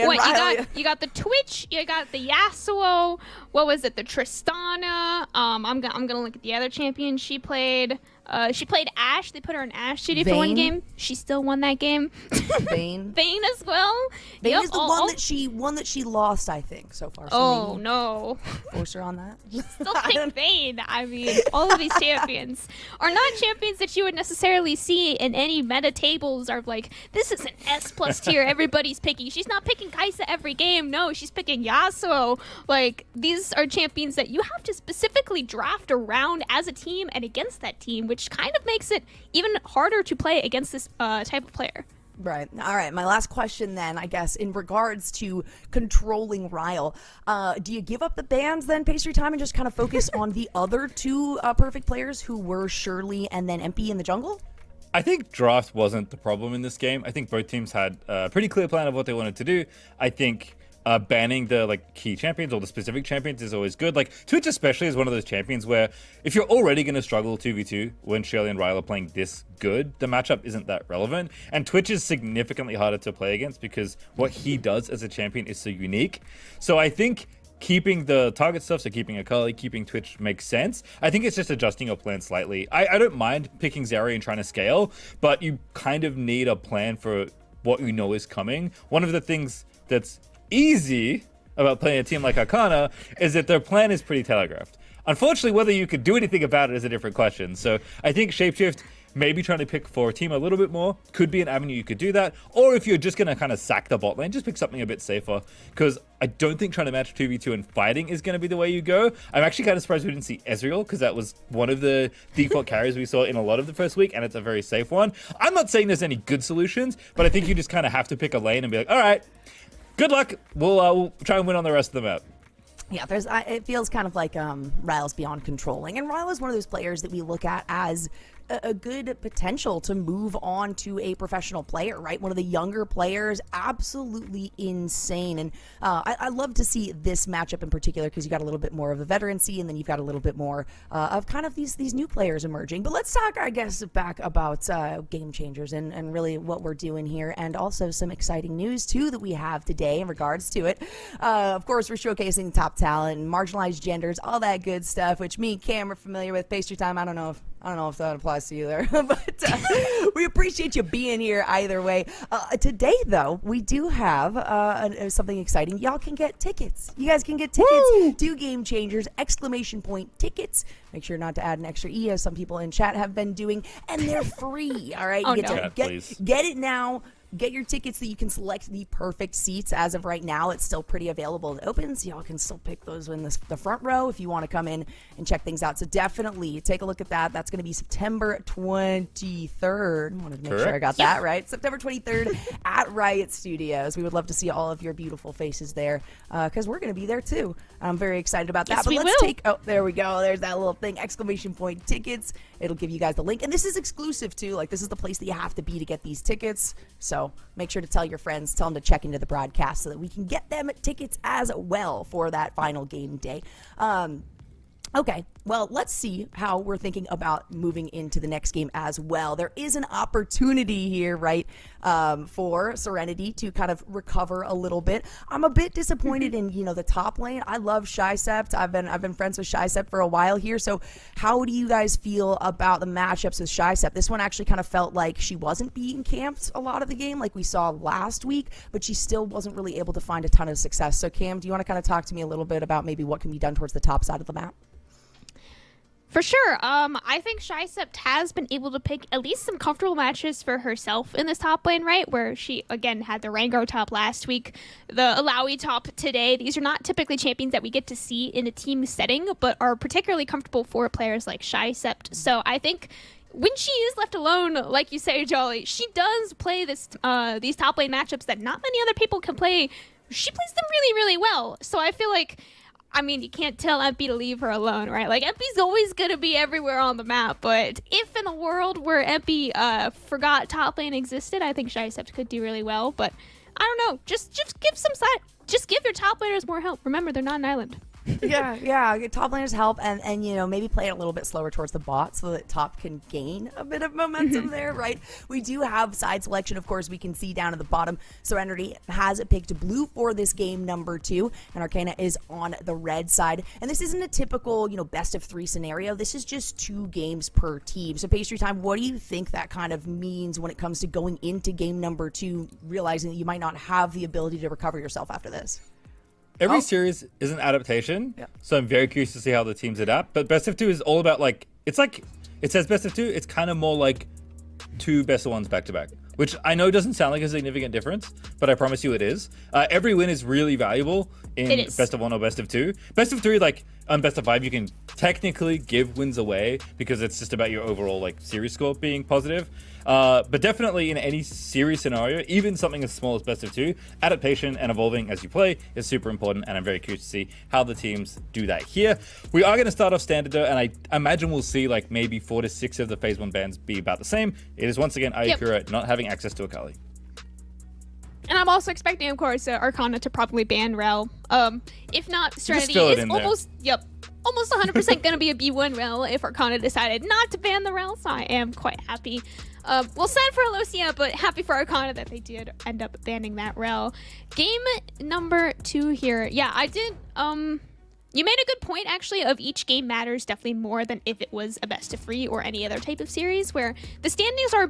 What, you got the Twitch, you got the Yasuo, what was it, the Tristana, I'm gonna look at the other champion she played. She played Ashe. They put her in Ashe Duty for one game. She still won that game. Vayne. Vayne as well. Vayne is the one that she lost, I think, so far. So oh no! Force her on that. Still pick Vayne. I mean, all of these champions are not champions that you would necessarily see in any meta tables. Are like, this is an S+ tier. Everybody's picking. She's not picking Kai'Sa every game. No, she's picking Yasuo. Like, these are champions that you have to specifically draft around as a team and against that team, which kind of makes it even harder to play against this type of player. Right. All right. My last question then, I guess, in regards to controlling Rael, do you give up the bans then, Pastry Time, and just kind of focus on the other 2 perfect players who were Shirley and then MP in the jungle? I think draft wasn't the problem in this game. I think both teams had a pretty clear plan of what they wanted to do. I think banning the key champions or the specific champions is always good. Like, Twitch especially is one of those champions where if you're already going to struggle 2v2 when Shirley and Rael are playing this good, the matchup isn't that relevant. And Twitch is significantly harder to play against because what he does as a champion is so unique. So I think keeping the target stuff, so keeping Akali, keeping Twitch makes sense. I think it's just adjusting your plan slightly. I don't mind picking Zeri and trying to scale, but you kind of need a plan for what you know is coming. One of the things that's easy about playing a team like Arcana is that their plan is pretty telegraphed. Unfortunately, whether you could do anything about it is a different question. So I think Shapeshift, maybe trying to pick for a team a little bit more, could be an avenue you could do that. Or if you're just going to kind of sack the bot lane, just pick something a bit safer. Because I don't think trying to match 2v2 and fighting is going to be the way you go. I'm actually kind of surprised we didn't see Ezreal, because that was one of the default carries we saw in a lot of the first week, and it's a very safe one. I'm not saying there's any good solutions, but I think you just kind of have to pick a lane and be like, all right, good luck. We'll try and win on the rest of the map. Yeah, it feels kind of like Ryle's beyond controlling. And Ryle is one of those players that we look at as a good potential to move on to a professional player, right? One of the younger players, absolutely insane. And I love to see this matchup in particular because you got a little bit more of the veterancy, and then you've got a little bit more of kind of these new players emerging. But let's talk, I guess, back about game changers and really what we're doing here, and also some exciting news too that we have today in regards to it. Of course, we're showcasing top talent, marginalized genders, all that good stuff, which me and Cam are familiar with. Pastry time, I don't know if that applies to you there, but we appreciate you being here either way. Today, though, we do have something exciting. Y'all can get tickets. You guys can get tickets to Game Changers, ! Tickets. Make sure not to add an extra E, as some people in chat have been doing, and they're free. All right, get it now. Get your tickets so you can select the perfect seats. As of right now, it's still pretty available and open, so y'all can still pick those in the front row if you want to come in and check things out. So definitely take a look at that. That's going to be September 23rd. I wanted to make sure I got that right. September 23rd at Riot Studios. We would love to see all of your beautiful faces there because we're going to be there too. I'm very excited about that. Yes, but let's take, there we go. There's that little thing, ! Tickets. It'll give you guys the link. And this is exclusive too. Like, this is the place that you have to be to get these tickets. So make sure to tell your friends, tell them to check into the broadcast so that we can get them tickets as well for that final game day. Okay, well, let's see how we're thinking about moving into the next game as well. There is an opportunity here, right, for Serenity to kind of recover a little bit. I'm a bit disappointed in, the top lane. I love Shysept. I've been friends with Shysept for a while here. So how do you guys feel about the matchups with Shysept? This one actually kind of felt like she wasn't being camped a lot of the game like we saw last week, but she still wasn't really able to find a ton of success. So Cam, do you want to kind of talk to me a little bit about maybe what can be done towards the top side of the map? For sure. I think Shysept has been able to pick at least some comfortable matches for herself in this top lane, right? Where she, again, had the Rango top last week, the Alawi top today. These are not typically champions that we get to see in a team setting, but are particularly comfortable for players like Shysept. So I think when she is left alone, like you say, Jolly, she does play these top lane matchups that not many other people can play. She plays them really, really well. So I feel like, you can't tell MP to leave her alone, right? Like, MP's always going to be everywhere on the map, but if in a world where MP forgot top lane existed, I think Shysept could do really well, but I don't know. Just give your top laners more help. Remember, they're not an island. Yeah. Top laners help, and maybe play it a little bit slower towards the bot so that top can gain a bit of momentum there, right? We do have side selection, of course. We can see down at the bottom, Serenity has picked blue for this game number 2, and Arcana is on the red side. And this isn't a typical, best of 3 scenario. This is just 2 games per team. So Pastry Time, what do you think that kind of means when it comes to going into game number 2, realizing that you might not have the ability to recover yourself after this? Every series is an adaptation, so I'm very curious to see how the teams adapt. But best of 2 is all about, it says best of 2, it's kind of more like 2 best of 1s back to back, which I know doesn't sound like a significant difference, but I promise you it is. Every win is really valuable in best of 1 or best of 2. Best of 3, on best of 5, you can technically give wins away because it's just about your overall series score being positive. But definitely in any series scenario, even something as small as best of 2, adaptation and evolving as you play is super important, and I'm very curious to see how the teams do that here. We are going to start off standard though, and I imagine we'll see maybe 4 to 6 of the phase 1 bans be about the same. It is once again Ayakura not having access to Akali. And I'm also expecting, of course, Arcana to probably ban Rel. If not, Serenity is almost 100% going to be a B1 Rel if Arcana decided not to ban the Rel, so I am quite happy. Well, sad for Alosia, but happy for Arcana that they did end up banning that Rel. Game number 2 here. Yeah, I did, you made a good point, actually, of each game matters definitely more than if it was a best of 3 or any other type of series, where the standings are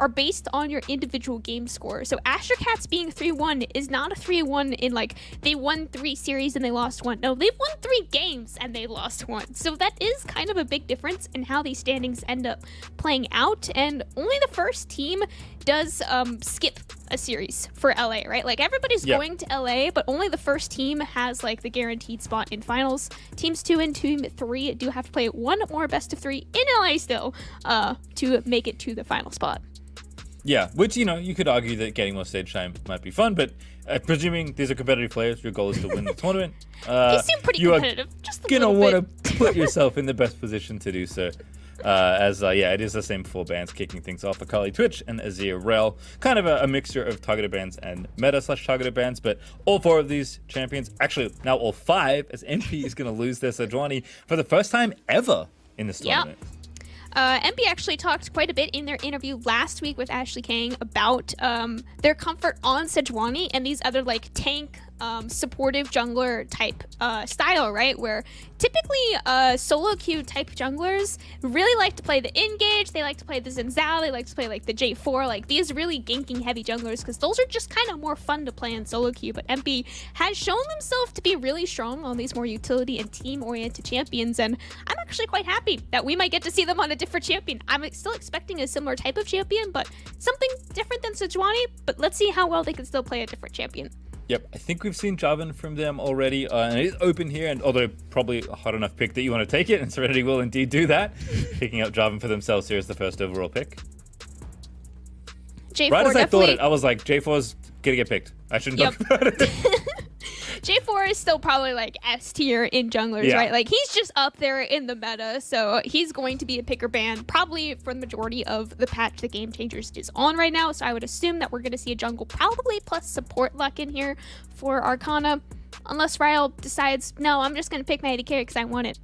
based on your individual game score. So Astro Cats being 3-1 is not a 3-1 in they won 3 series and they lost 1. No, they've won 3 games and they lost 1. So that is kind of a big difference in how these standings end up playing out, and only the first team does skip a series for LA, right? Everybody's going to LA, but only the first team has the guaranteed spot in finals. Teams 2 and Team 3 do have to play 1 more best of 3 in LA still to make it to the final spot. Yeah, which, you could argue that getting more stage time might be fun, but presuming these are competitive players, your goal is to win the tournament. They seem pretty competitive, just a little bit. You're going to want to put yourself in the best position to do so. It is the same 4 bans kicking things off: Akali Twitch and Azir Rel. Kind of a mixture of targeted bans and meta/targeted bans, but all 4 of these champions, actually now all 5, as MP is going to lose their Sejuani for the first time ever in this tournament. MP actually talked quite a bit in their interview last week with Ashley Kang about their comfort on Sejuani and these other tank supportive jungler type style, right? Where typically solo queue type junglers really like to play the Engage, they like to play the Zenzel, they like to play the J4, these really ganking heavy junglers, because those are just kind of more fun to play in solo queue. But MP has shown themselves to be really strong on these more utility and team oriented champions, and I'm actually quite happy that we might get to see them on a different champion. I'm still expecting a similar type of champion, but something different than Sejuani, but let's see how well they can still play a different champion. Yep, I think we've seen Jarvan from them already, and it is open here, and although probably a hot enough pick that you want to take it, and Serenity will indeed do that, picking up Jarvan for themselves here as the first overall pick. J4 right as I thought it, I was like, J4's gonna get picked. I shouldn't talk about it. J4 is still probably S tier in junglers, right? He's just up there in the meta, so he's going to be a picker ban probably for the majority of the patch the Game Changers is on right now. So I would assume that we're going to see a jungle probably plus support luck in here for Arcana, unless Ryle decides, no, I'm just going to pick my AD carry because I want it.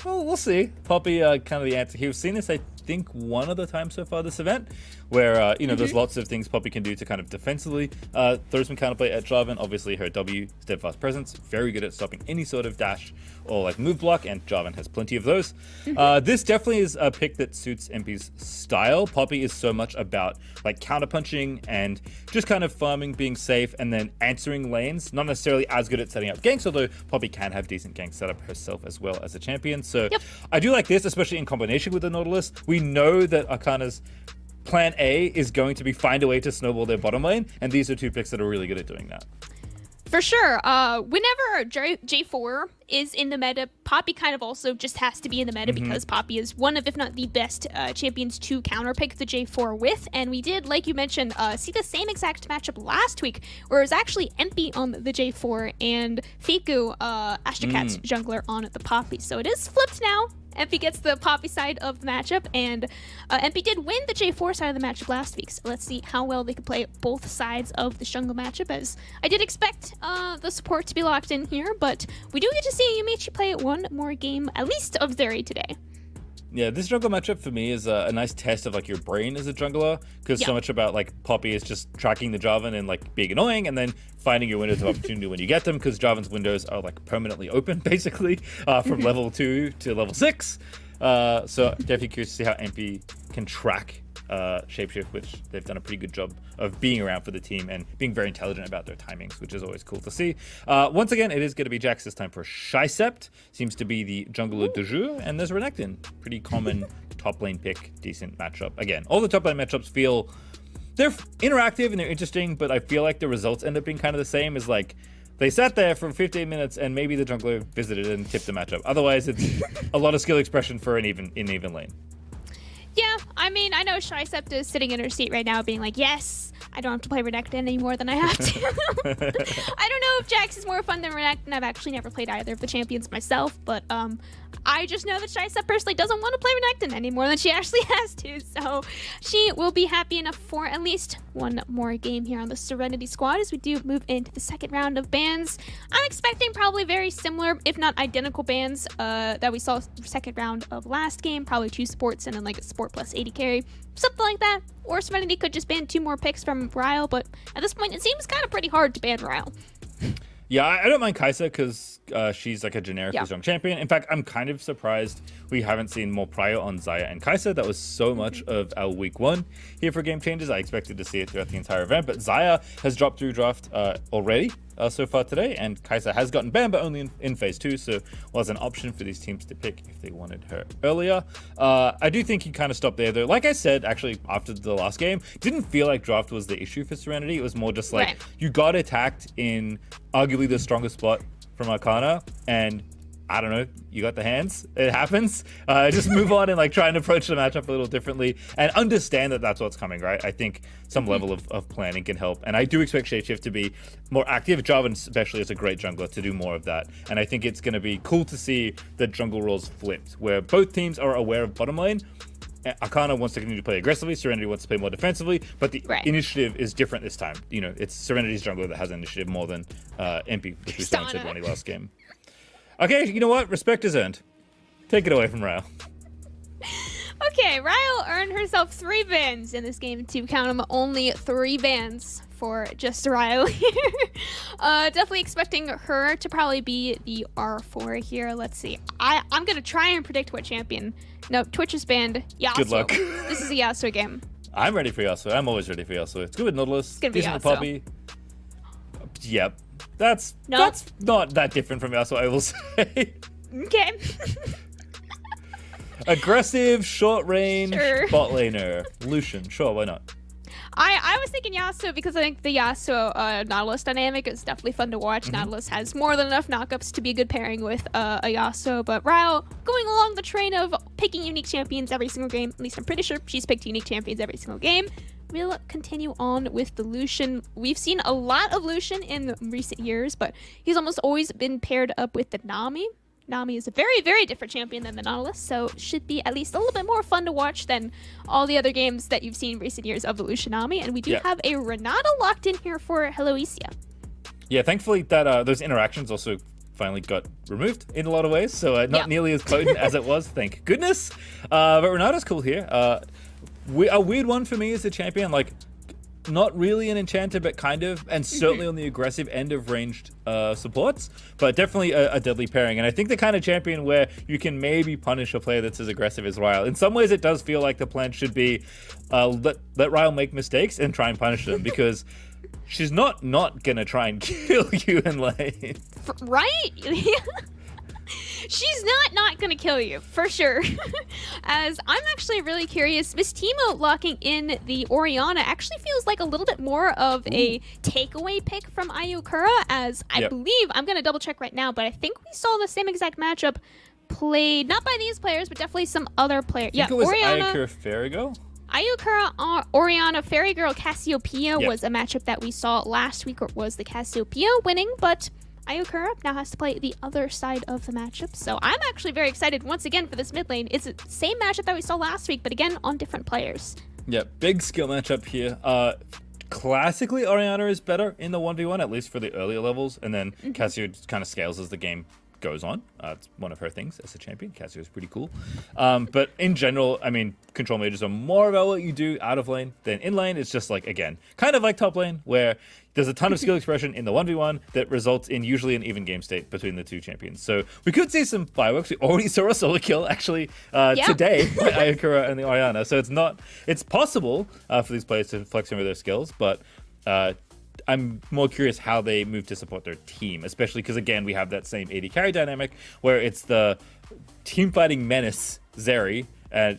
Well, we'll see. Poppy, kind of the answer here. We've seen this, I think, one other time so far this event, where there's lots of things Poppy can do to kind of defensively throw some counterplay at Jarvan. Obviously, her W, Steadfast Presence, very good at stopping any sort of dash or move block, and Jarvan has plenty of those. This definitely is a pick that suits MP's style. Poppy is so much about counterpunching and just kind of farming, being safe, and then answering lanes. Not necessarily as good at setting up ganks, although Poppy can have decent gank setup herself as well as a champion. So I do like this, especially in combination with the Nautilus. We know that Arcana's plan A is going to be find a way to snowball their bottom lane, and these are 2 picks that are really good at doing that. For sure. Whenever J4 is in the meta, Poppy kind of also just has to be in the meta because Poppy is one of, if not the best champions to counterpick the J4 with. And we did, like you mentioned, see the same exact matchup last week, where it was actually MP on the J4 and Fiku, Ashtakat's jungler, on the Poppy. So it is flipped now. MP gets the Poppy side of the matchup, and MP did win the J4 side of the matchup last week, so let's see how well they can play both sides of the jungle matchup, as I did expect the support to be locked in here, but we do get to see Yumichi play one more game, at least of Zeri today. Yeah, this jungle matchup for me is a nice test of your brain as a jungler, because so much about Poppy is just tracking the Jarvan and being annoying, and then finding your windows of opportunity when you get them, because Jarvan's windows are permanently open basically from level 2 to level 6. So definitely curious to see how MP can track Shapeshift, which they've done a pretty good job of being around for the team and being very intelligent about their timings, which is always cool to see. Once again, it is going to be Jax this time for Shysept. Seems to be the jungler du jour, and there's Renekton. Pretty common top lane pick, decent matchup. Again, all the top lane matchups feel, they're interactive and they're interesting, but I feel like the results end up being kind of the same as they sat there for 15 minutes and maybe the jungler visited and tipped the matchup. Otherwise, it's a lot of skill expression for an even lane. Yeah, I mean, I know Shysept is sitting in her seat right now being yes, I don't have to play Renekton any more than I have to. I don't know if Jax is more fun than Renekton. I've actually never played either of the champions myself, but I just know that Shysept personally doesn't want to play Renekton any more than she actually has to, so she will be happy enough for at least one more game here on the Serenity squad as we do move into the second round of bans. I'm expecting probably very similar, if not identical bans that we saw second round of last game, probably 2 supports and then a support plus 80 carry, something like that. Or Serenity could just ban 2 more picks from Ryle, but at this point it seems kind of pretty hard to ban Ryle. Yeah, I don't mind Kai'Sa because she's a generically strong champion. In fact, I'm kind of surprised we haven't seen more prio on Xayah and Kai'Sa. That was so much of our week 1 here for Game Changers. I expected to see it throughout the entire event, but Xayah has dropped through draft already so far today, and Kai'Sa has gotten banned, but only in phase 2, so was an option for these teams to pick if they wanted her earlier. I do think he kind of stopped there, though. Like I said, actually, after the last game, didn't feel like draft was the issue for Serenity. It was more just you got attacked in arguably the strongest spot from Arcana, and I don't know, you got the hands. It happens. Just move on and like try and approach the matchup a little differently and understand that that's what's coming, right? I think some level of planning can help. And I do expect Shapeshift to be more active. Jarvan especially is a great jungler to do more of that. And I think it's going to be cool to see the jungle roles flipped, where both teams are aware of bottom lane. Arcana wants to continue to play aggressively, Serenity wants to play more defensively, but the initiative is different this time. You know, it's Serenity's jungler that has initiative more than MP, which we saw in Sid last game. Okay, you know what? Respect is earned. Take it away from Ryle. Okay, Ryle earned herself 3 bans in this game. To count them, only 3 bans for just Ryle here. Definitely expecting her to probably be the R4 here. Let's see. I'm going to try and predict what champion. No, Twitch is banned. Yasuo. Good luck. This is a Yasuo game. I'm ready for Yasuo. I'm always ready for Yasuo. It's good with Nautilus. It's gonna be decent with Yasuo. Poppy. Yep. That's not that different from Yasuo, I will say. Okay. Aggressive, short range, Sure. bot laner. Lucian. Sure, why not? I was thinking Yasuo because I think the Yasuo Nautilus dynamic is definitely fun to watch. Nautilus has more than enough knockups to be a good pairing with a Yasuo, but Ryle going along the train of picking unique champions every single game, at least I'm pretty sure she's picked unique champions every single game. We'll continue on with the Lucian. We've seen a lot of Lucian in recent years, but he's almost always been paired up with the Nami. Nami is a very, very different champion than the Nautilus, so it should be at least a little bit more fun to watch than all the other games that you've seen in recent years of the Lucian Nami. And we do have a Renata locked in here for Heloisia. Yeah, thankfully that those interactions also finally got removed in a lot of ways, so not nearly as potent as it was, thank goodness. But Renata's cool here. A weird one for me as a champion, like not really an enchanter, but kind of, and certainly on the aggressive end of ranged supports, but definitely a deadly pairing. And I think the kind of champion where you can maybe punish a player that's as aggressive as Ryle. In some ways, it does feel like the plan should be let Ryle make mistakes and try and punish them, because she's not gonna try and kill you in lane. Right? She's not gonna kill you, for sure. As I'm actually really curious, Miss Timo locking in the Orianna actually feels like a little bit more of a takeaway pick from Ayukura, as I believe, I'm gonna double check right now, but I think we saw the same exact matchup played, not by these players, but definitely some other players. I think it was Ayukura Fairy-Girl? Ayukura, Orianna, Fairy Girl, Cassiopeia was a matchup that we saw last week, or was the Cassiopeia winning, but Ayukura now has to play the other side of the matchup. So I'm actually very excited once again for this mid lane. It's the same matchup that we saw last week, but again on different players. Yeah, big skill matchup here. Classically, Orianna is better in the 1v1, at least for the earlier levels, and then Cassio kind of scales as the game goes on. It's one of her things as a champion. Cassio is pretty cool. But in general, I mean, control mages are more about what you do out of lane than in lane. It's just like, again, kind of like top lane, where there's a ton of skill expression in the 1v1 that results in usually an even game state between the two champions. So we could see some fireworks. We already saw a solo kill actually today by Ayukura and the Orianna. So it's possible for these players to flex some of their skills, but I'm more curious how they move to support their team, especially because, again, we have that same AD carry dynamic where it's the team fighting menace, Zeri,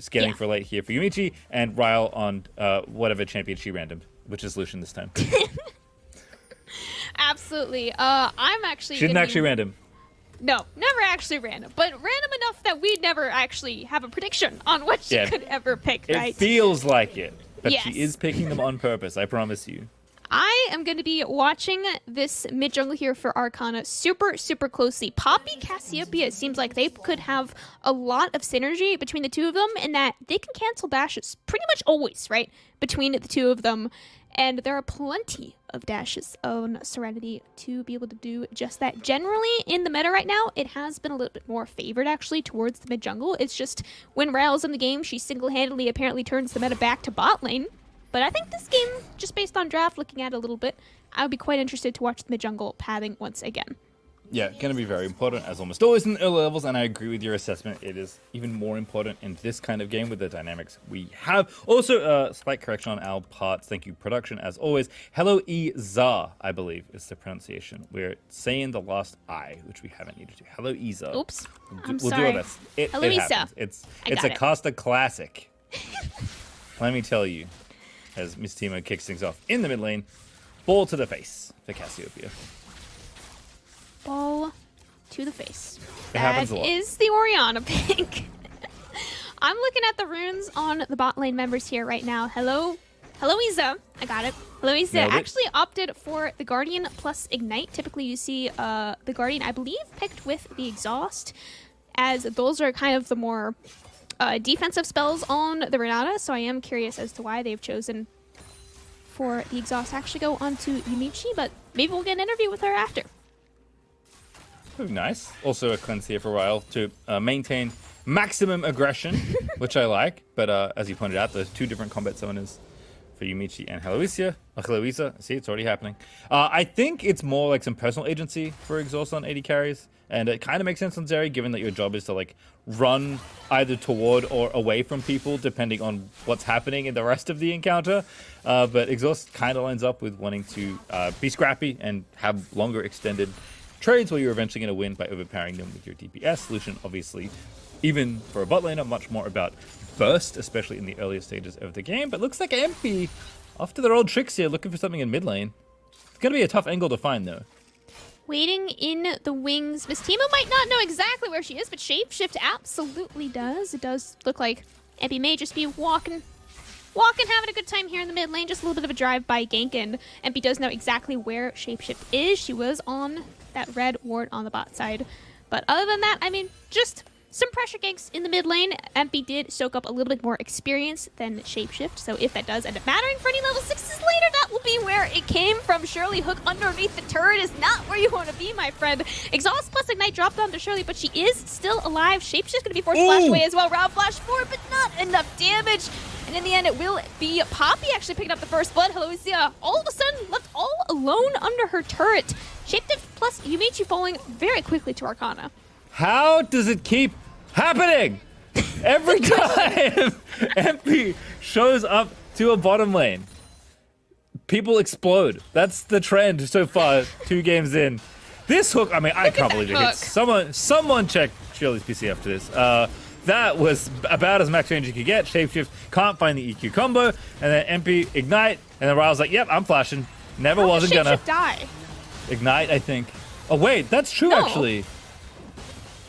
scaling for late here for Yumichi, and Ryle on whatever champion she randomed, which is Lucian this time. Absolutely. I'm actually... She didn't actually random. No, never actually random, but random enough that we'd never actually have a prediction on what she could ever pick, right? It feels like it, but she is picking them on purpose, I promise you. I am going to be watching this mid jungle here for Arcana super, super closely. Poppy, Cassiopeia, it seems like they could have a lot of synergy between the two of them, in that they can cancel dashes pretty much always, right, between the two of them. And there are plenty of dashes on Serenity to be able to do just that. Generally, in the meta right now, it has been a little bit more favored, actually, towards the mid jungle. It's just when Ryle's in the game, she single-handedly apparently turns the meta back to bot lane. But I think this game, just based on draft, looking at it a little bit, I would be quite interested to watch the mid-jungle pathing once again. Yeah, going to be very important, as almost always in the early levels, and I agree with your assessment. It is even more important in this kind of game with the dynamics we have. Also, slight correction on our parts. Thank you, production, as always. Heloisa, I believe, is the pronunciation. We're saying the last I, which we haven't needed to. Heloisa. Oops. We'll do our best. It happens. It's a Costa classic. Let me tell you. As Miss Timo kicks things off in the mid lane. Ball to the face for Cassiopeia. Ball to the face. It happens a lot. That is the Orianna pick. I'm looking at the runes on the bot lane members here right now. Heloisa, I got it. Heloisa actually opted for the Guardian plus Ignite. Typically you see the Guardian, I believe, picked with the Exhaust, as those are kind of the more defensive spells on the Renata, so I am curious as to why they've chosen for the Exhaust to actually go onto Yumichi, but maybe we'll get an interview with her after. Ooh, nice. Also a cleanse here for a while to maintain maximum aggression, which I like. But as you pointed out, there's 2 different combat summoners for Yumichi and Heloisa. See, it's already happening. I think it's more like some personal agency for Exhaust on 80 carries. And it kind of makes sense on Zeri, given that your job is to like run either toward or away from people, depending on what's happening in the rest of the encounter. But Exhaust kind of lines up with wanting to be scrappy and have longer extended trades where you're eventually going to win by overpowering them with your DPS. Lucian, obviously, even for a bot laner, much more about burst, especially in the earlier stages of the game. But looks like MP, after their old tricks here, looking for something in mid lane. It's going to be a tough angle to find, though. Waiting in the wings. Miss Timo might not know exactly where she is, but Shapeshift absolutely does. It does look like Epi may just be walking, having a good time here in the mid lane. Just a little bit of a drive-by gank, and Epi does know exactly where Shapeshift is. She was on that red ward on the bot side. But other than that, I mean, just some pressure ganks in the mid lane. MP did soak up a little bit more experience than Shapeshift, so if that does end up mattering for any level 6s later, that will be where it came from. Shirley Hook underneath the turret is not where you want to be, my friend. Exhaust plus Ignite dropped onto Shirley, but she is still alive. Shapeshift's going to be forced to flash away as well. Round flash forward, but not enough damage. And in the end, it will be Poppy actually picking up the first blood. Heloisa all of a sudden left all alone under her turret. Shapeshift plus Yumichi falling very quickly to Arcana. How does it keep happening? Every time MP shows up to a bottom lane, people explode. That's the trend so far, 2 games in. This hook, I mean, I can't believe it hits. Someone check Shirley's PC after this. That was about as max range you could get. Shapeshift can't find the EQ combo, and then MP Ignite, and then Rao's like, yep, I'm flashing. Never wasn't gonna. Die? Ignite, I think. Oh wait, that's true actually.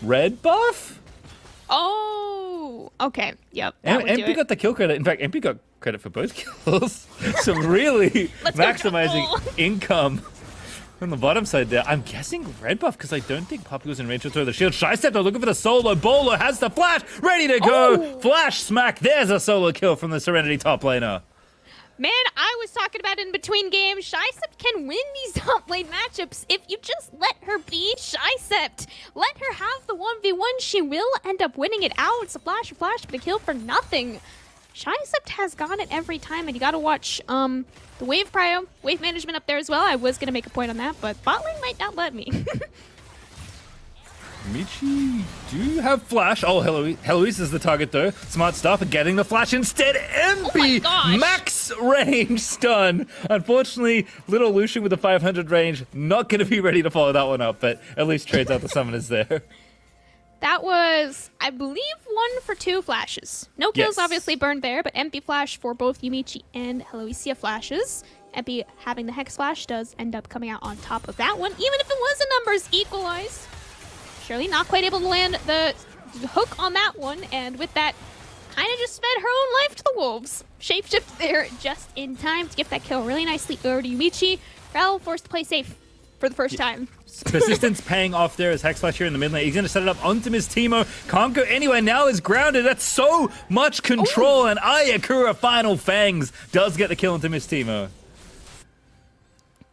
Red buff? Oh, okay. Yep. And MP got the kill credit. In fact, MP got credit for both kills. So really maximizing income on the bottom side there. I'm guessing red buff because I don't think Poppy was in range to throw the shield. Shystep looking for the solo. Bolo has the flash. Ready to go. Flash smack. There's a solo kill from the Serenity top laner. Man, I was talking about in between games, Shysept can win these top lane matchups if you just let her be Shysept. Let her have the 1v1, she will end up winning it out. It's a flash, but a kill for nothing. Shysept has got it every time, and you gotta watch the wave prio, wave management up there as well. I was gonna make a point on that, but bot lane might not let me. Michi do have flash. Oh, Heloise is the target though. Smart stuff, getting the flash instead. MP max range stun. Unfortunately, little Lucian with the 500 range, not going to be ready to follow that one up, but at least trades out the summoners there. That was, I believe, 1 for 2 flashes. No kills obviously burned there, but MP flash for both Yumichi and Heloisia flashes. MP having the Hex flash does end up coming out on top of that one, even if it was a numbers equalize. Shirley not quite able to land the hook on that one, and with that, kind of just fed her own life to the wolves. Shapeshift there just in time to get that kill really nicely over to Yumichi. Raul forced to play safe for the first time. Persistence paying off there as Hex Flash here in the mid lane. He's going to set it up onto Miss Timo. Can't go anywhere. Now is grounded. That's so much control, and Ayakura Final Fangs does get the kill into Miss Timo.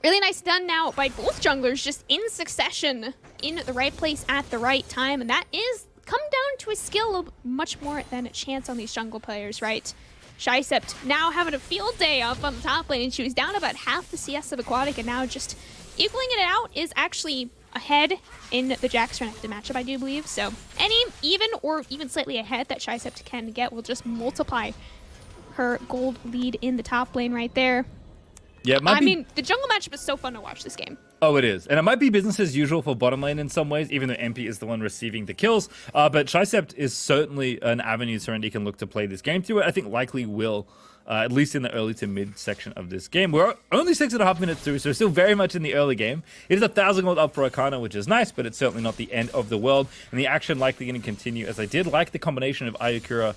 Really nice done now by both junglers, just in succession, in the right place at the right time, and that is come down to a skill of much more than a chance on these jungle players, right? Shysept now having a field day up on the top lane, and she was down about half the CS of Aquatic, and now just equaling it out is actually ahead in the Jax Renekton matchup, I do believe. So any even or even slightly ahead that Shysept can get will just multiply her gold lead in the top lane right there. Yeah, I mean, the jungle matchup is so fun to watch this game. Oh, it is. And it might be business as usual for bottom lane in some ways, even though MP is the one receiving the kills. But Shysept is certainly an avenue Serenity can look to play this game through. I think likely will at least in the early to mid section of this game. We're only 6.5 minutes through, so still very much in the early game. It is 1,000 gold up for Arcana, which is nice, but it's certainly not the end of the world. And the action likely going to continue, as I did like the combination of Ayakura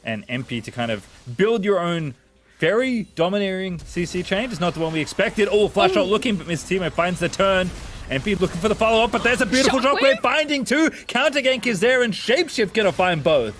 and MP to kind of build your own very domineering CC change. It's not the one we expected. Oh, flash out looking, but Miss Timo finds the turn. MP looking for the follow-up, but there's a beautiful Shockwave finding two. Counter gank is there, and Shapeshift gonna find both.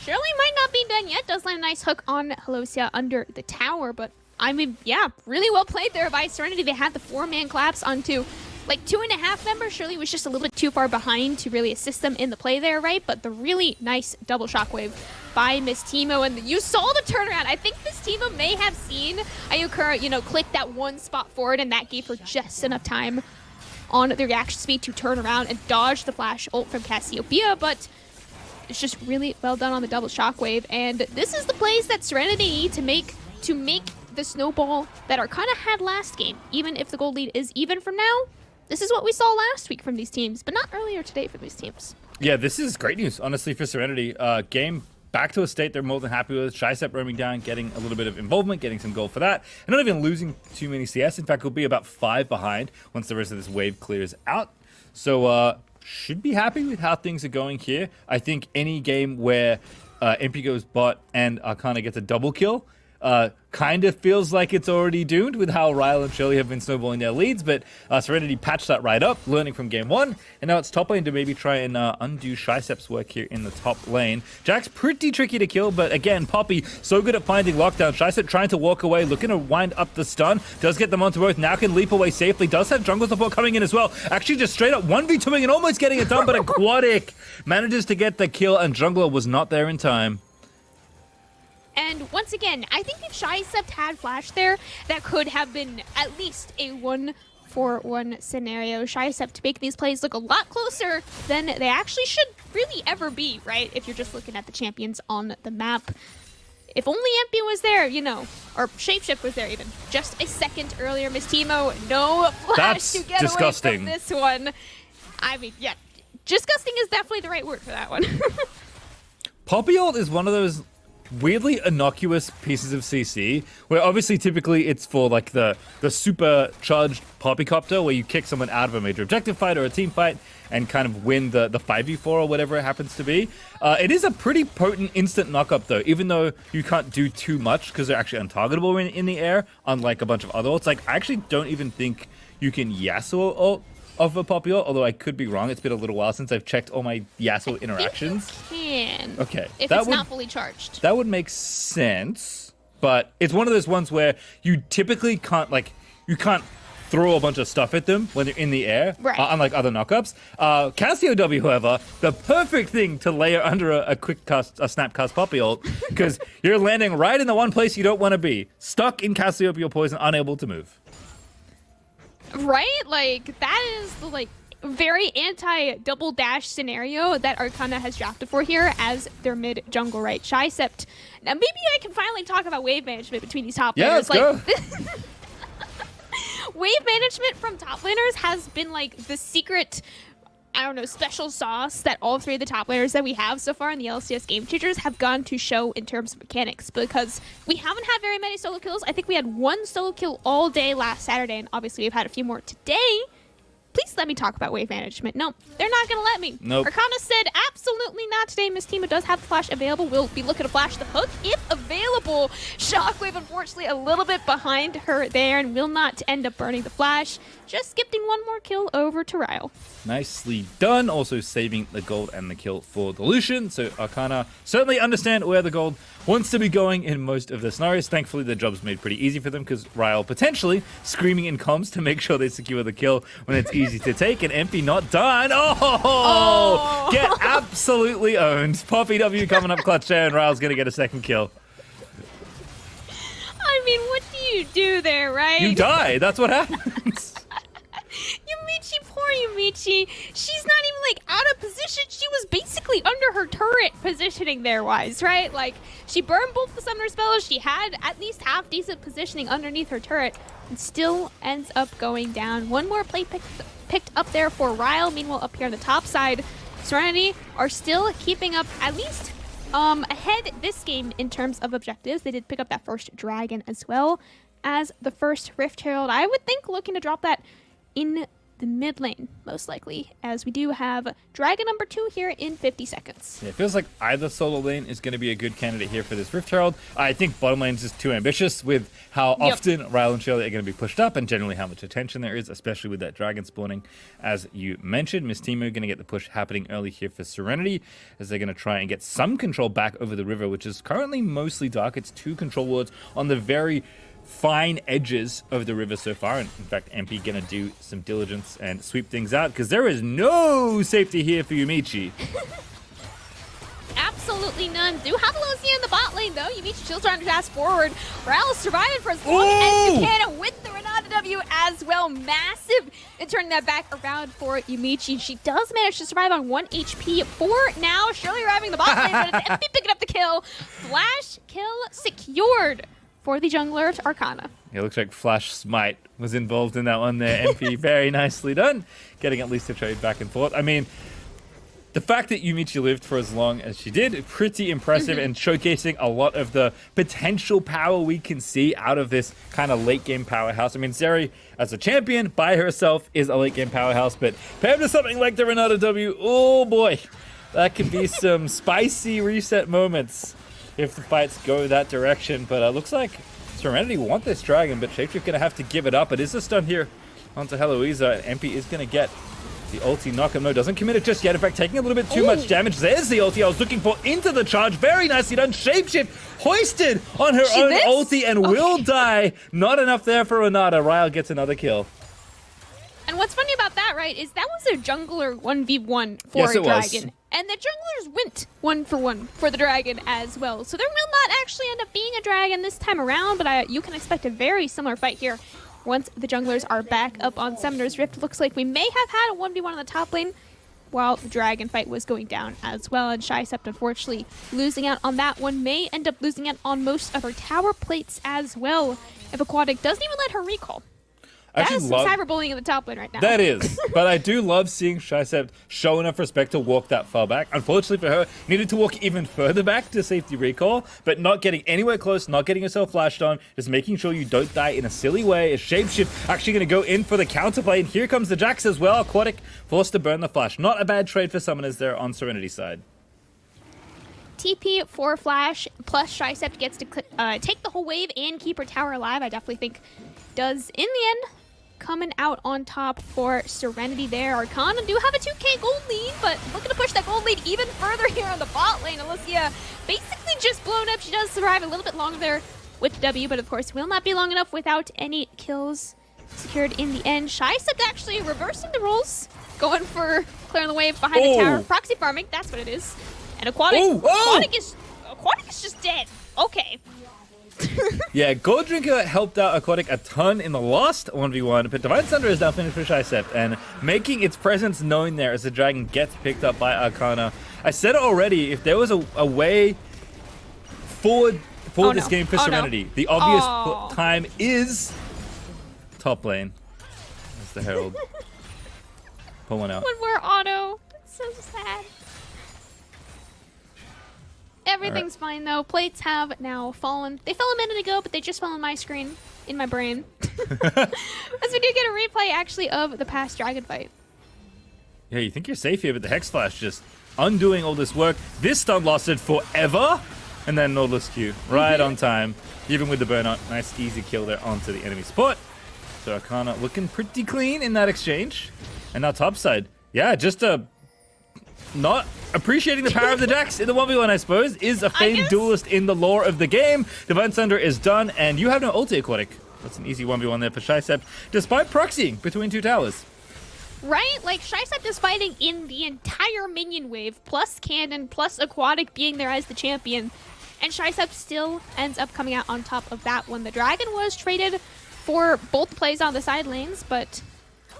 Shirley might not be done yet. Does land a nice hook on Helosia under the tower, but I mean, yeah, really well played there by Serenity. They had the 4-man collapse onto like 2.5 members. Shirley was just a little bit too far behind to really assist them in the play there, right? But the really nice double Shockwave by Miss Timo, and you saw the turnaround. I think Miss Timo may have seen Ayakura, click that one spot forward, and that gave her just enough time on the reaction speed to turn around and dodge the flash ult from Cassiopeia, but it's just really well done on the double Shockwave, and this is the plays that Serenity need to make the snowball that Arcana had last game. Even if the gold lead is even from now, this is what we saw last week from these teams, but not earlier today for these teams. Yeah, this is great news, honestly, for Serenity. Game back to a state they're more than happy with. Shysep roaming down, getting a little bit of involvement, getting some gold for that. And not even losing too many CS. In fact, we'll be about 5 behind once the rest of this wave clears out. So, should be happy with how things are going here. I think any game where MP goes bot and Arcana gets a double kill kind of feels like it's already doomed with how Ryle and Shirley have been snowballing their leads, but Serenity patched that right up, learning from game 1, and now it's top lane to maybe try and undo Shysep's work here in the top lane. Jack's pretty tricky to kill, but again, Poppy so good at finding lockdown. Shysep trying to walk away, looking to wind up the stun, does get them onto both, now can leap away safely, does have jungle support coming in as well, actually just straight up 1v2ing and almost getting it done, but Aquatic manages to get the kill, and Jungler was not there in time. And once again, I think if Shysep had flash there, that could have been at least a 1-for-1 scenario. Shysep to make these plays look a lot closer than they actually should really ever be, right? If you're just looking at the champions on the map. If only MP was there, or Shapeshift was there even. Just a second earlier, Miss Timo, no flash That's to get disgusting. away from this one. I mean, yeah, disgusting is definitely the right word for that one. Poppy ult is one of those weirdly innocuous pieces of CC where obviously typically it's for like the super charged Poppycopter where you kick someone out of a major objective fight or a team fight and kind of win the 5v4 or whatever it happens to be. It is a pretty potent instant knock-up though, even though you can't do too much because they're actually untargetable in the air, unlike a bunch of other ults. Like, I actually don't even think you can Yasuo ult of a Poppy ult, although I could be wrong. It's been a little while since I've checked all my Yasuo interactions. I think you can. Okay. If it's not fully charged. That would make sense, but it's one of those ones where you typically can't, you can't throw a bunch of stuff at them when they're in the air, right. Unlike other knockups. Cassio W, however, the perfect thing to layer under a quick cast, a snap cast Poppy ult, because you're landing right in the one place you don't want to be, stuck in Cassiopeia poison, unable to move. Right? Like, that is the, very anti-double dash scenario that Arcana has drafted for here as their mid jungle, right? Shysep. Now, maybe I can finally talk about wave management between these top laners. Let's go. Wave management from top laners has been, the secret, special sauce that all 3 of the top laners that we have so far in the LCS Game Changers have gone to show in terms of mechanics, because we haven't had very many solo kills. I think we had 1 solo kill all day last Saturday, and obviously we've had a few more today. Please let me talk about wave management. No, they're not going to let me. Nope. Arcana said absolutely not today. Miss Timo does have the flash available. We'll be looking to flash the hook if available. Shockwave, unfortunately, a little bit behind her there and will not end up burning the flash. Just skipping 1 more kill over to Ryle. Nicely done. Also saving the gold and the kill for the Lucian. So Arcana certainly understand where the gold wants to be going in most of the scenarios. Thankfully, the job's made pretty easy for them because Ryle potentially screaming in comms to make sure they secure the kill when it's easy to take. And MP not done. Oh! Get absolutely owned. Poppy W coming up clutch there, and Ryle's going to get a second kill. I mean, what do you do there, right? You die. That's what happens. Yumichi, poor Yumichi. She's not even out of position. She was basically under her turret positioning there wise, right? She burned both the summoner spells. She had at least half decent positioning underneath her turret and still ends up going down. 1 more play picked up there for Ryle. Meanwhile, up here on the top side, Serenity are still keeping up at least Ahead this game in terms of objectives, they did pick up that first dragon as well as the first Rift Herald. I would think looking to drop that in the mid lane, most likely, as we do have dragon number 2 here in 50 seconds. Yeah, it feels like either solo lane is going to be a good candidate here for this Rift Herald. I think bottom lane is just too ambitious with how often Ryle and Shirley are going to be pushed up and generally how much attention there is, especially with that dragon spawning. As you mentioned, Miss Teemo going to get the push happening early here for Serenity, as they're going to try and get some control back over the river, which is currently mostly dark. It's 2 control wards on the very fine edges of the river so far, and in fact MP gonna do some diligence and sweep things out because there is no safety here for Yumichi. Absolutely none. Do have Lucia in the bot lane though. Yumichi still trying to fast forward. Ryle is surviving for as long as you can with the Renata W as well. Massive in turning that back around for Yumichi. She does manage to survive on 1 HP for now. Shirley arriving in the bot lane, but it's MP picking up the kill. Flash kill secured for the jungler Arcana. It looks like Flash Smite was involved in that one there. MP, very nicely done. Getting at least a trade back and forth. I mean, the fact that Yumichi lived for as long as she did, pretty impressive and showcasing a lot of the potential power we can see out of this kind of late game powerhouse. I mean, Zeri, as a champion by herself, is a late game powerhouse, but paired with something like the Renata W, oh boy, that could be some spicy reset moments if the fights go that direction. But it looks like Serenity want this dragon, but Shapeshift going to have to give it up. It is a stun here onto Heloisa, and MP is going to get the ulti knock him. No, doesn't commit it just yet. In fact, taking a little bit too much damage. There's the ulti I was looking for into the charge. Very nicely done. Shapeshift hoisted on her own ulti and will die. Not enough there for Renata. Ryle gets another kill. And what's funny about that, right, is that was a jungler 1v1 for a dragon. And the junglers went 1-for-1 for the dragon as well. So there will not actually end up being a dragon this time around, but you can expect a very similar fight here once the junglers are back up on Summoner's Rift. Looks like we may have had a 1v1 on the top lane while the dragon fight was going down as well. And Shysept, unfortunately, losing out on that one, may end up losing out on most of her tower plates as well if Aquatic doesn't even let her recall. That is some cyberbullying in the top lane right now. That is. But I do love seeing Shysept show enough respect to walk that far back. Unfortunately for her, needed to walk even further back to safety recall, but not getting anywhere close, not getting herself flashed on, just making sure you don't die in a silly way. Is Shapeshift actually going to go in for the counterplay? And here comes the Jax as well. Aquatic forced to burn the flash. Not a bad trade for summoners there on Serenity's side. TP for Flash, plus Shysept gets to take the whole wave and keep her tower alive. I definitely think does in the end. Coming out on top for Serenity there. Arcana do have a 2k gold lead, but looking to push that gold lead even further here on the bot lane. Alicia basically just blown up. She does survive a little bit longer there with W, but of course will not be long enough without any kills secured in the end. Shysept actually reversing the roles, going for clearing the wave behind the tower. Proxy farming, that's what it is. And Aquatic, Aquatic is just dead. Okay. Yeah, Gold Drinker helped out Aquatic a ton in the last 1v1, but Divine Thunder is now finished for Shysept and making its presence known there as the dragon gets picked up by Arcana. I said it already, if there was a way forward for this game for Serenity, the obvious time is top lane. That's the Herald. Pull one out. One more auto. It's so sad. Everything's fine though. Plates have now fallen. They fell a minute ago, but they just fell on my screen, in my brain. As we do get a replay actually of the past dragon fight. Yeah, you think you're safe here, but the Hex Flash just undoing all this work. This stun lasted forever, and then Nautilus Q right on time, even with the burnout. Nice easy kill there onto the enemy spot. So Arcana looking pretty clean in that exchange. And now topside. Yeah, just not appreciating the power of the Jax in the 1v1, I suppose, is a famed duelist in the lore of the game. Divine Thunder is done, and you have no ulti, Aquatic. That's an easy 1v1 there for Shysept, despite proxying between 2 towers. Right? Like, Shysept is fighting in the entire minion wave, plus Cannon, plus Aquatic being there as the champion. And Shysept still ends up coming out on top of that one. The dragon was traded for both plays on the side lanes, but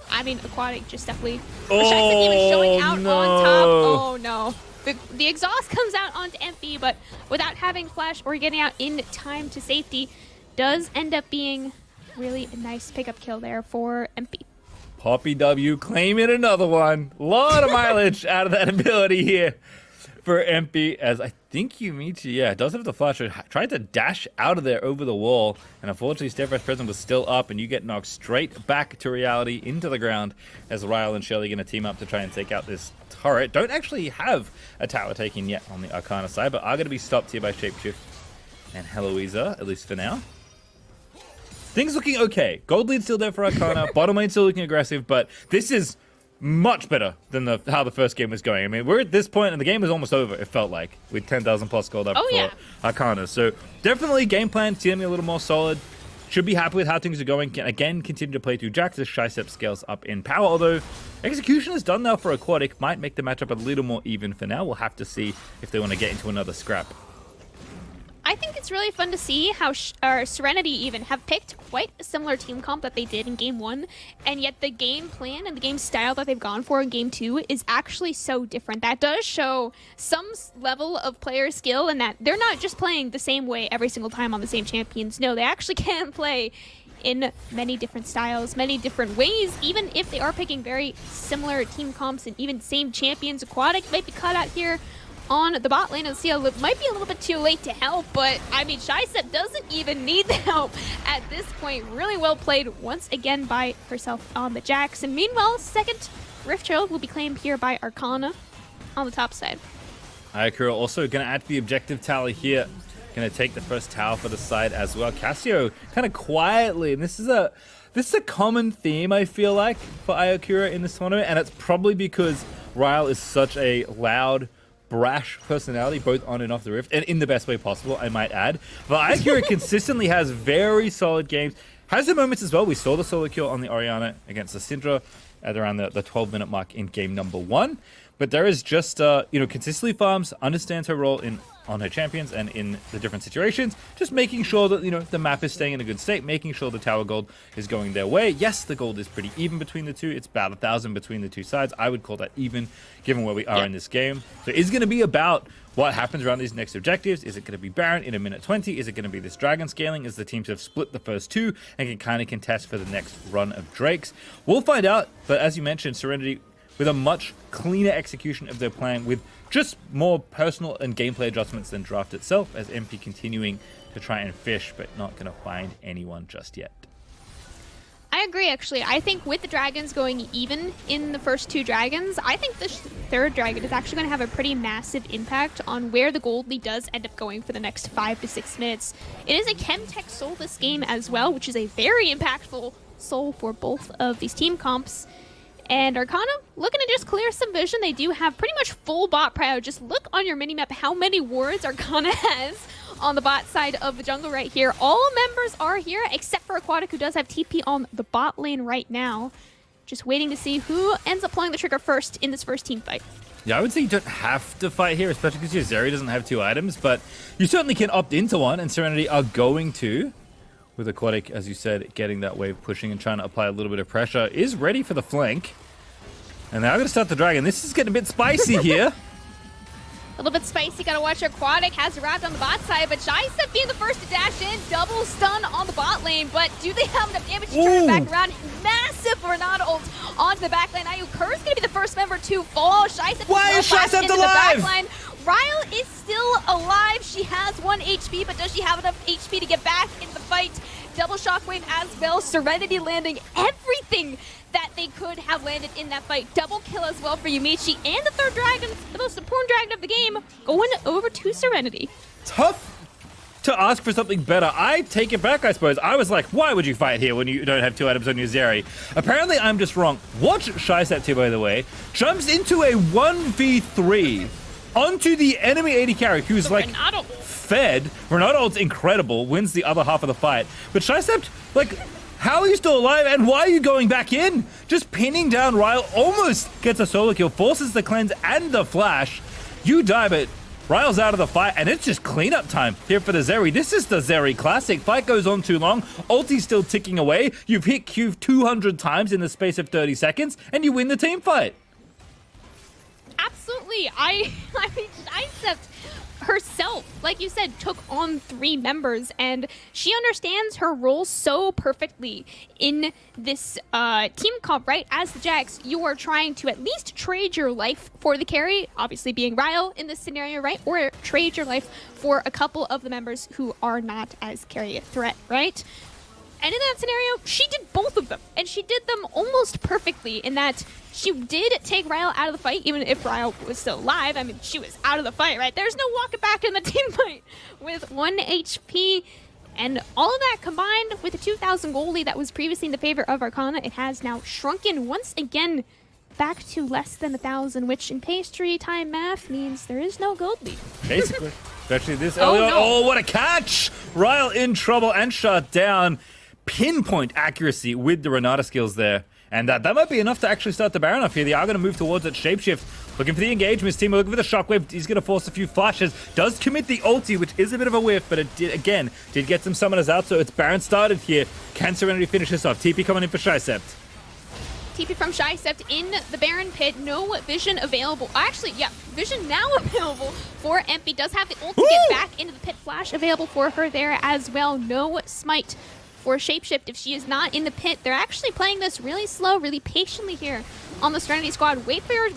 I mean, Aquatic just definitely... Shysept even showing out on top. Oh, no. The exhaust comes out onto MP, but without having flash or getting out in time to safety, does end up being really a nice pickup kill there for MP. Poppy W claiming another one. A lot of mileage out of that ability here for MP, as I think Yumichi, yeah, does have the flash. Tried to dash out of there over the wall, and unfortunately Steadfast Presence was still up, and you get knocked straight back to reality into the ground as Ryle and Shelly going to team up to try and take out this turret. Don't actually have a tower taking yet on the Arcana side, but are going to be stopped here by Shapeshift and Heloisa, at least for now. Things looking okay. Gold lead still there for Arcana, bottom lane still looking aggressive, but this is much better than how the first game was going. I mean, we're at this point and the game is almost over, it felt like, with 10,000 plus gold up for Arcana. So definitely game plan seeming a little more solid. Should be happy with how things are going. Can again continue to play through Jax as Shicep scales up in power, although execution is done now for Aquatic. Might make the matchup a little more even for now. We'll have to see if they want to get into another scrap. I think it's really fun to see how Serenity even have picked quite a similar team comp that they did in Game 1, and yet the game plan and the game style that they've gone for in Game 2 is actually so different. That does show some level of player skill in that they're not just playing the same way every single time on the same champions. No, they actually can play in many different styles, many different ways, even if they are picking very similar team comps and even same champions. Aquatic might be caught out here on the bot lane and see might be a little bit too late to help, but I mean, Shicep doesn't even need the help at this point. Really well played once again by herself on the Jax. And meanwhile, second Rift Herald will be claimed here by Arcana on the top side. Ayakura also going to add to the objective tally here. Going to take the first tower for the side as well. Cassio kind of quietly, and this is a common theme, I feel like, for Ayakura in this tournament, and it's probably because Ryle is such a loud, brash personality, both on and off the Rift, and in the best way possible, I might add. But Ayakura consistently has very solid games. Has her moments as well. We saw the solo kill on the Orianna against the Syndra at around the 12-minute mark in game number 1. But there is just, consistently farms, understands her role on her champions and in the different situations, just making sure that, the map is staying in a good state, making sure the tower gold is going their way. Yes, the gold is pretty even between the two. It's about 1,000 between the two sides. I would call that even, given where we are in this game. So it's going to be about what happens around these next objectives. Is it going to be Baron in a minute 20? Is it going to be this dragon scaling as the teams have split the first two and can kind of contest for the next run of Drakes? We'll find out, but as you mentioned, Serenity with a much cleaner execution of their plan, with just more personal and gameplay adjustments than draft itself, as MP continuing to try and fish, but not going to find anyone just yet. I agree, actually. I think with the dragons going even in the first two dragons, I think the third dragon is actually going to have a pretty massive impact on where the gold lead does end up going for the next 5 to 6 minutes. It is a Chemtech soul this game as well, which is a very impactful soul for both of these team comps. And Arcana looking to just clear some vision. They do have pretty much full bot prio. Just look on your minimap how many wards Arcana has on the bot side of the jungle right here. All members are here except for Aquatic, who does have TP on the bot lane right now. Just waiting to see who ends up pulling the trigger first in this first team fight. Yeah, I would say you don't have to fight here, especially because your Zeri doesn't have 2 items, but you certainly can opt into one, and Serenity are going to. With Aquatic, as you said, getting that wave pushing and trying to apply a little bit of pressure, is ready for the flank. And now I'm going to start the dragon. This is getting a bit spicy here. A little bit spicy. Gotta watch Aquatic. Has arrived on the bot side, but Shicep being the first to dash in. Double stun on the bot lane, but do they have enough damage to turn it back around? Massive Renata ult onto the back lane. Ayukur's gonna be the first member to fall. Shicep Why is Shicep into alive? the back line. Ryle is still alive. She has 1 HP, but does she have enough HP to get back in the fight? Double shockwave as well. Serenity landing everything that they could have landed in that fight. Double kill as well for Yumichi, and the third dragon, the most important dragon of the game, going over to Serenity. Tough to ask for something better. I take it back, I suppose. I was like, why would you fight here when you don't have 2 items on your Zeri? Apparently, I'm just wrong. Watch Shicep here, by the way. Jumps into a 1v3 onto the enemy AD carry, who's like fed. Renata ult's incredible, wins the other half of the fight. But Shicep, like, how are you still alive, and why are you going back in? Just pinning down Ryle, almost gets a solo kill, forces the cleanse and the flash. You die, but Ryle's out of the fight, and it's just cleanup time here for the Zeri. This is the Zeri classic. Fight goes on too long, ulti's still ticking away. You've hit Q 200 times in the space of 30 seconds, and you win the team fight. Absolutely. I mean, Shicep, herself, like you said, took on 3 members, and she understands her role so perfectly in this team comp, right? As the Jax, you are trying to at least trade your life for the carry, obviously being Ryle in this scenario, right? Or trade your life for a couple of the members who are not as carry a threat, right? And in that scenario, she did both of them. And she did them almost perfectly in that she did take Ryle out of the fight, even if Ryle was still alive. I mean, she was out of the fight, right? There's no walking back in the team fight with 1 HP. And all of that combined with the 2,000 gold lead that was previously in the favor of Arcana, it has now shrunken once again back to less than 1,000, which in pastry time math means there is no gold lead. Basically. Especially this early on. Oh, what a catch! Ryle in trouble and shut down. Pinpoint accuracy with the Renata skills there. And that might be enough to actually start the Baron off here. They are going to move towards it. Shapeshift, looking for the engagements team, looking for the shockwave. He's going to force a few flashes. Does commit the ulti, which is a bit of a whiff, but it did get some summoners out, so it's Baron started here. Can Serenity finish this off? TP coming in for Shysept. TP from Shysept in the Baron pit. No vision available. Actually, yeah, vision now available for Empy. Does have the ult to get back into the pit. Flash available for her there as well. No smite for Shapeshift if she is not in the pit. They're actually playing this really slow, really patiently here on the Serenity squad. Wait for your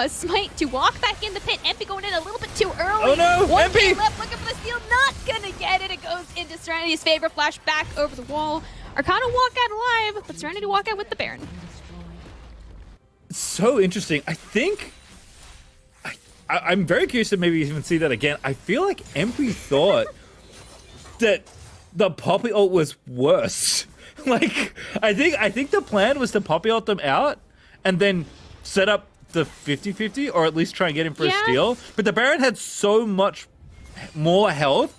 smite to walk back in the pit. Empy going in a little bit too early. Oh no, Empy! Left looking for the steal, not gonna get it. It goes into Serenity's favor. Flash back over the wall. Arcana walk out alive, but Serenity walk out with the Baron. So interesting. I think I'm very curious to maybe even see that again. I feel like Empy thought that the Poppy ult was worse. Like, I think the plan was to Poppy ult them out and then set up the 50-50, or at least try and get him for a steal. But the Baron had so much more health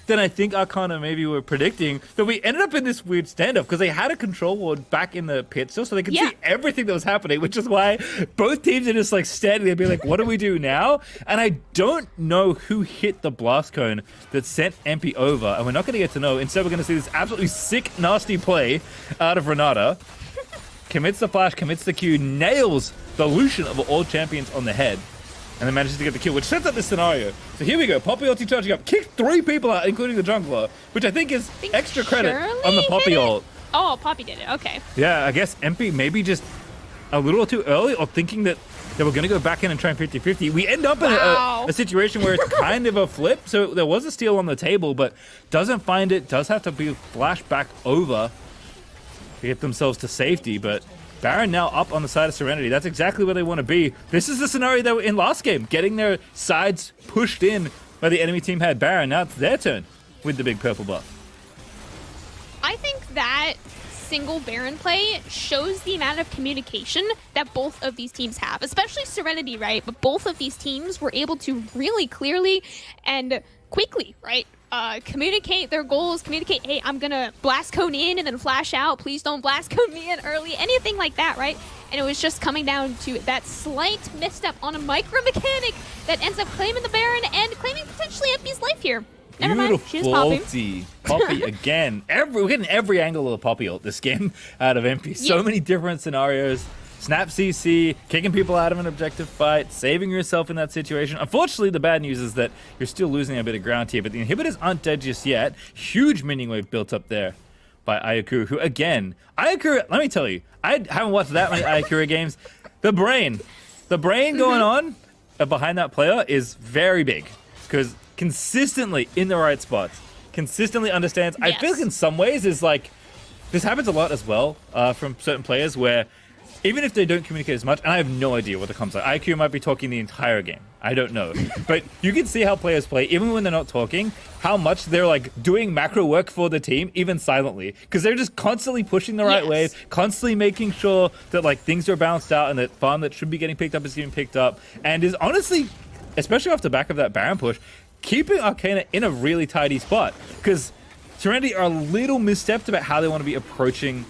than I think Arcana maybe were predicting, that we ended up in this weird standoff because they had a control ward back in the pit still, so they could see everything that was happening, which is why both teams are just like standing there being like, what do we do now? And I don't know who hit the blast cone that sent Empy over, and we're not going to get to know. Instead, we're going to see this absolutely sick, nasty play out of Renata. Commits the flash, commits the Q, nails the Lucian of all champions on the head, and then manages to get the kill, which sets up this scenario. So here we go, Poppy ulti charging up, kicked 3 people out, including the jungler, which I think is extra credit on the Poppy ult. Oh, Poppy did it, okay. Yeah, I guess Empy maybe just a little too early, or thinking that they were going to go back in and try and 50-50. We end up in a situation where it's kind of a flip, so there was a steal on the table, but doesn't find it, does have to be flashed back over to get themselves to safety, but Baron now up on the side of Serenity. That's exactly where they want to be. This is the scenario they were in last game, getting their sides pushed in where the enemy team had Baron. Now it's their turn with the big purple buff. I think that single Baron play shows the amount of communication that both of these teams have, especially Serenity, right? But both of these teams were able to really clearly and quickly, right? Communicate their goals, communicate, hey, I'm gonna blast cone in and then flash out. Please don't blast cone me in early. Anything like that, right? And it was just coming down to that slight misstep on a micro mechanic that ends up claiming the Baron and claiming potentially Empy's life here. Never mind, she's Poppy. Poppy again. We're getting every angle of the Poppy ult this game out of Empy. So many different scenarios. Snap CC, kicking people out of an objective fight, saving yourself in that situation. Unfortunately, the bad news is that you're still losing a bit of ground here, but the inhibitors aren't dead just yet. Huge minion wave built up there by Ayakura, who again, Ayakura, let me tell you, I haven't watched that many Ayakura games. The brain going on behind that player is very big, because consistently in the right spots, consistently understands. I feel like in some ways is like, this happens a lot as well from certain players where even if they don't communicate as much, and I have no idea what the comms are. IQ might be talking the entire game. I don't know. But you can see how players play, even when they're not talking, how much they're like doing macro work for the team, even silently. Because they're just constantly pushing the right ways, constantly making sure that like things are balanced out and that farm that should be getting picked up is getting picked up. And is honestly, especially off the back of that Baron push, keeping Arcana in a really tidy spot. Because Serenity are a little misstepped about how they want to be approaching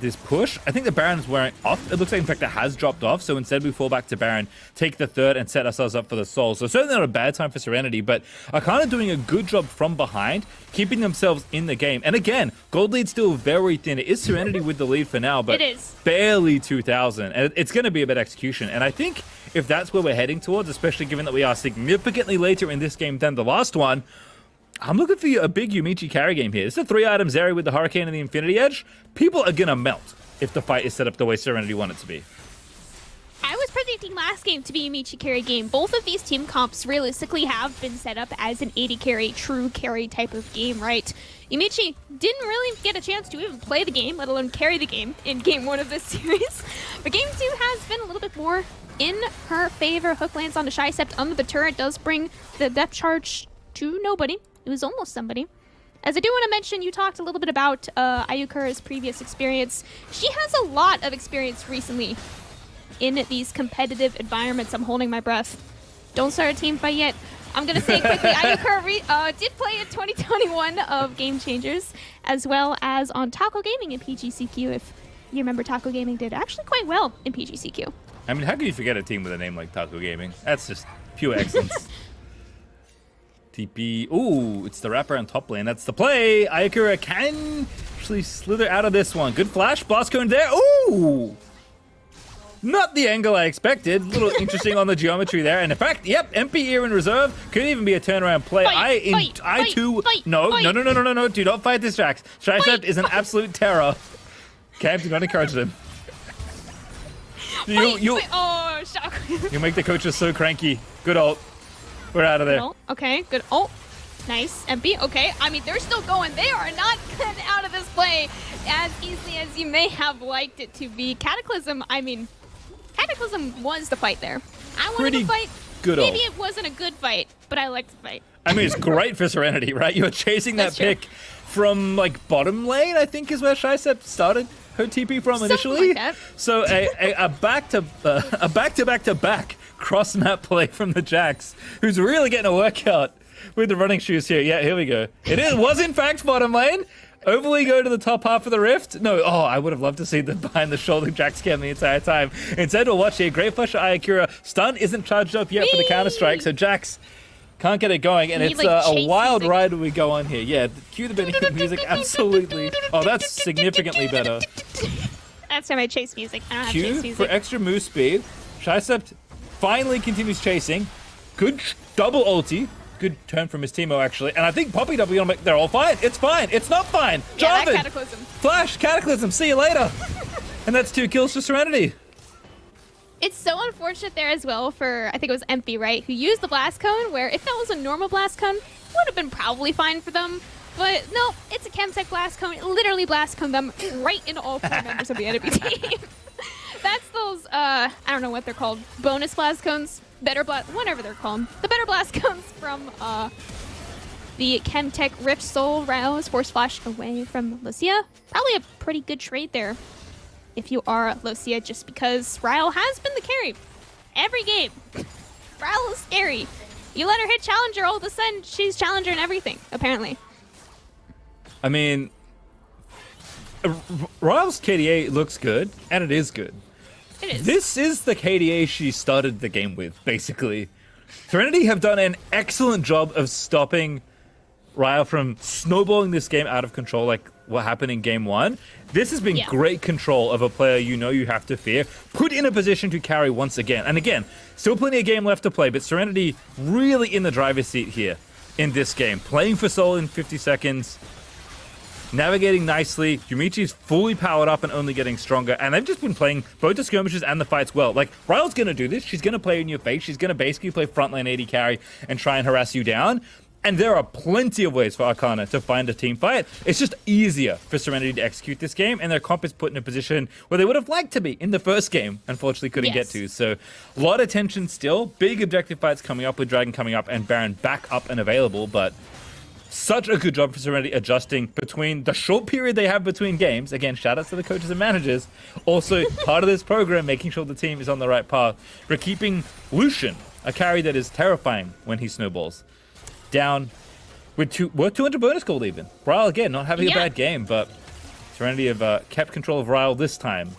this push. I think the Baron's wearing off. It looks like, in fact, it has dropped off. So instead, we fall back to Baron, take the third, and set ourselves up for the Soul. So certainly not a bad time for Serenity, but Arcana doing a good job from behind, keeping themselves in the game. And again, gold lead's still very thin. It is Serenity with the lead for now, but it is barely 2,000. And it's going to be about execution. And I think if that's where we're heading towards, especially given that we are significantly later in this game than the last one, I'm looking for a big Yumichi carry game here. It's a 3-item Zeri with the Hurricane and the Infinity Edge. People are going to melt if the fight is set up the way Serenity want it to be. I was predicting last game to be a Yumichi carry game. Both of these team comps realistically have been set up as an 80 carry, true carry type of game, right? Yumichi didn't really get a chance to even play the game, let alone carry the game in game 1 of this series. But game 2 has been a little bit more in her favor. Hook lands on the Shysept under the turret, does bring the depth charge to nobody. It was almost somebody. As I do want to mention, you talked a little bit about Ayukura's previous experience. She has a lot of experience recently in these competitive environments. I'm holding my breath. Don't start a team fight yet. I'm going to say quickly, Ayukura did play in 2021 of Game Changers, as well as on Taco Gaming in PGCQ. If you remember, Taco Gaming did actually quite well in PGCQ. I mean, how can you forget a team with a name like Taco Gaming? That's just pure excellence. TP. Ooh, it's the wrapper on top lane. That's the play. Ayukura can actually slither out of this one. Good flash. Blast cone there. Ooh! Not the angle I expected. A little interesting on the geometry there. And in fact, yep, MP here in reserve. Could even be a turnaround play. No. Do not fight this Jax. Shysept is an absolute terror. Cam, do not encourage them. Oh, shock. You make the coaches so cranky. Good ult. We're out of there. Okay, good. Oh, nice. MP, okay. I mean, they're still going. They are not getting out of this play as easily as you may have liked it to be. Cataclysm, I mean, Cataclysm was the fight there. I wanted to fight. Good Maybe it wasn't a good fight, but I liked the fight. I mean, it's great for Serenity, right? You're chasing that pick from, like, bottom lane, I think is where Shysept started her TP from initially. Like that. So a back-to-back-to-back cross-map play from the Jax, who's really getting a workout with the running shoes here. Yeah, here we go. It was, in fact, bottom lane. Over we go to the top half of the rift. No, I would have loved to see the behind-the-shoulder Jax cam the entire time. Instead, we'll watch here. Great flash of Ayukura. Stun isn't charged up yet for the counter-strike, so Jax can't get it going, and it's a wild ride we go on here. Yeah, cue the Benny music, absolutely. Oh, that's significantly better. That's my chase music. I don't have Q chase music. for extra move speed. Shysept finally continues chasing. Good double ulti. Good turn from his teamo, actually. And I think Poppy W, they're all fine. It's fine. It's not fine. Yeah, Jarvan, that Cataclysm. Flash, Cataclysm, see you later. And that's 2 kills for Serenity. It's so unfortunate there as well for, I think it was MP, right, who used the blast cone, where if that was a normal blast cone, would have been probably fine for them. But no, it's a Chemtech blast cone. It literally blast cone them right into all 4 members of the enemy team. That's those, I don't know what they're called, bonus blast cones, better blast, whatever they're called. The better blast cones from the Chemtech Rift Soul Rouse, Force Flash away from Lucia. Probably a pretty good trade there if you are Lucia, just because Ryle has been the carry every game. Ryle is scary. You let her hit Challenger, all of a sudden she's Challenger in everything, apparently. I mean, Ryle's KDA looks good, and it is good. It is. This is the KDA she started the game with, basically. Serenity have done an excellent job of stopping Ryle from snowballing this game out of control like what happened in game 1. This has been great control of a player you know you have to fear, put in a position to carry once again. And again, still plenty of game left to play, but Serenity really in the driver's seat here in this game. Playing for Soul in 50 seconds, navigating nicely. Yumichi's fully powered up and only getting stronger, and they've just been playing both the skirmishes and the fights well. Like, Ryle's gonna do this. She's gonna play in your face. She's gonna basically play frontline AD carry and try and harass you down. And there are plenty of ways for Arcana to find a team fight. It's just easier for Serenity to execute this game, and their comp is put in a position where they would have liked to be in the first game. Unfortunately, couldn't get to. So, a lot of tension still. Big objective fights coming up with Dragon coming up and Baron back up and available, but such a good job for Serenity adjusting between the short period they have between games. Again, shout outs to the coaches and managers. Also, part of this program, making sure the team is on the right path. We're keeping Lucian, a carry that is terrifying when he snowballs, down with 200 bonus gold even. Ryle, again, not having a bad game, but Serenity have kept control of Ryle this time.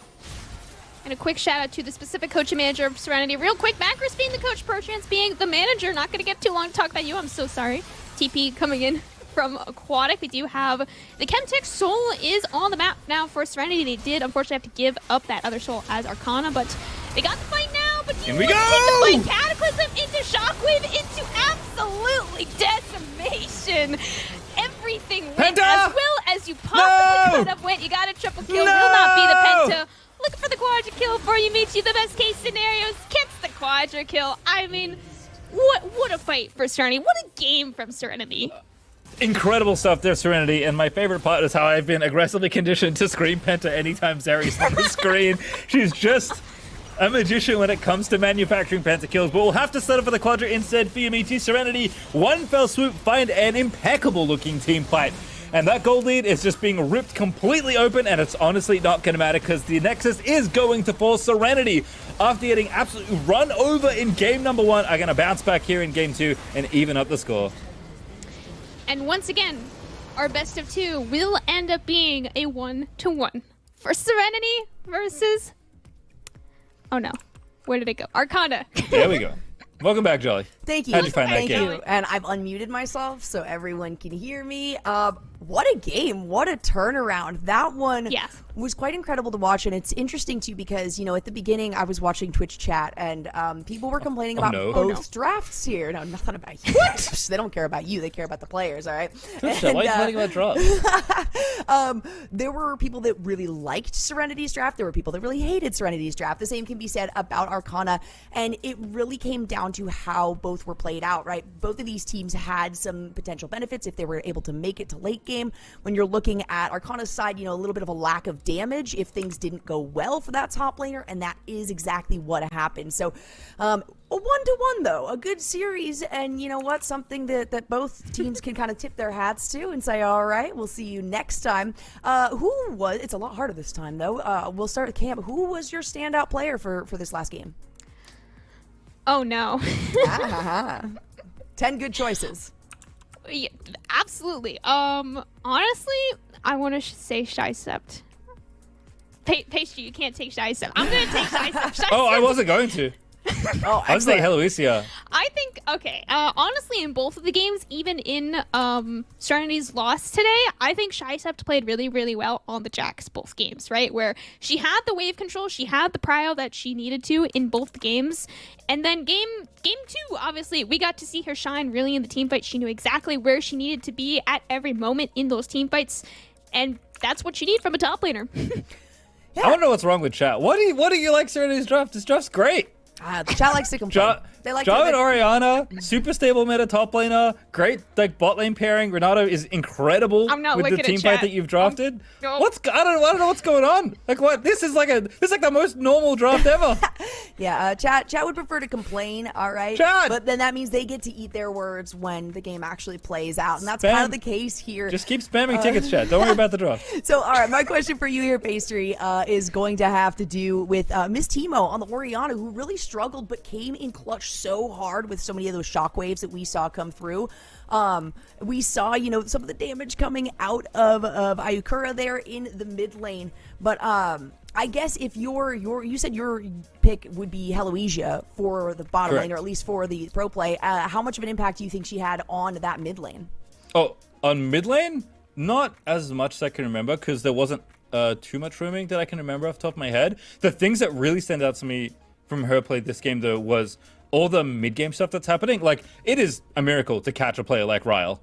And a quick shout out to the specific coach and manager of Serenity. Real quick, Macros being the coach, Perchance being the manager. Not going to get too long to talk about you. I'm so sorry. TP coming in from Aquatic. We do have the Chemtech Soul is on the map now for Serenity. They did unfortunately have to give up that other soul as Arcana, but they got the fight now. But you we take go! the fight, Cataclysm into Shockwave into absolutely decimation. Everything went Penta! as well as you possibly could have went. You got a triple kill. No! Will not be the Penta. Looking for the quadra kill for you, Michi. The best case scenarios gets the quadra kill. I mean, what a fight for Serenity. What a game from Serenity. Incredible stuff there, Serenity, and my favorite part is how I've been aggressively conditioned to scream Penta anytime Zeri's on the screen. She's just a magician when it comes to manufacturing Penta kills, but we'll have to settle for the Quadra instead for Yumichi. Serenity, one fell swoop, find an impeccable looking team fight. And that gold lead is just being ripped completely open, and it's honestly not going to matter because the Nexus is going to force Serenity. After getting absolutely run over in game number 1, are going to bounce back here in game 2 and even up the score. And once again, our best of 2 will end up being a 1-1 for Serenity versus... Oh no, where did it go? Arcana. There we go. Welcome back, Jolly. Thank you. How'd you find that Thank game? you. And I've unmuted myself so everyone can hear me. What a game. What a turnaround. That one was quite incredible to watch. And it's interesting, too, because, you know, at the beginning, I was watching Twitch chat and people were complaining about both drafts here. No, nothing about you. What? They don't care about you. They care about the players, all right? Twitch chat, why are you complaining about drafts? There were people that really liked Serenity's draft. There were people that really hated Serenity's draft. The same can be said about Arcana. And it really came down to how both were played out, right? Both of these teams had some potential benefits if they were able to make it to late game. When you're looking at Arcana's side, you know, a little bit of a lack of damage if things didn't go well for that top laner, and that is exactly what happened. So, a 1-1 though, a good series, and you know what? Something that both teams can kind of tip their hats to and say, all right, we'll see you next time. It's a lot harder this time though. We'll start at camp. Who was your standout player for this last game? Oh no. 10 good choices. Yeah, absolutely. Honestly, I want to say Shysept. Pastry, you can't take Shysept. I'm gonna take Shysept. Oh, I wasn't going to. I was like Heloisia. I think, okay, honestly, in both of the games, even in Serenity's loss today, I think Shysept played really, really well on the Jax both games, right? Where she had the wave control, she had the prio that she needed to in both the games. And then game 2, obviously, we got to see her shine really in the team fight. She knew exactly where she needed to be at every moment in those team fights. And that's what you need from a top laner. I don't know what's wrong with chat. What do you like Serenity's draft? This draft's great. The chat likes to complain. They like Java and Oriana, super stable meta top laner, great like bot lane pairing. Renato is incredible with the team fight that you've drafted. I don't know what's going on. Like what? This is like the most normal draft ever. Yeah, chat would prefer to complain, all right? Chat! But then that means they get to eat their words when the game actually plays out, and that's kind of the case here. Just keep spamming tickets, chat. Don't worry about the draft. So, all right, my question for you here, Pastry, is going to have to do with Miss Timo on the Oriana, who really struggled but came in clutch so hard with so many of those shockwaves that we saw come through. We saw, you know, some of the damage coming out of Ayukura there in the mid lane, but I guess if you said your pick would be Heloisia for the bottom lane, or at least for the pro play, how much of an impact do you think she had on that mid lane? Oh, on mid lane? Not as much as I can remember, because there wasn't too much roaming that I can remember off the top of my head. The things that really stand out to me from her play this game, though, was all the mid-game stuff that's happening. Like, it is a miracle to catch a player like Ryle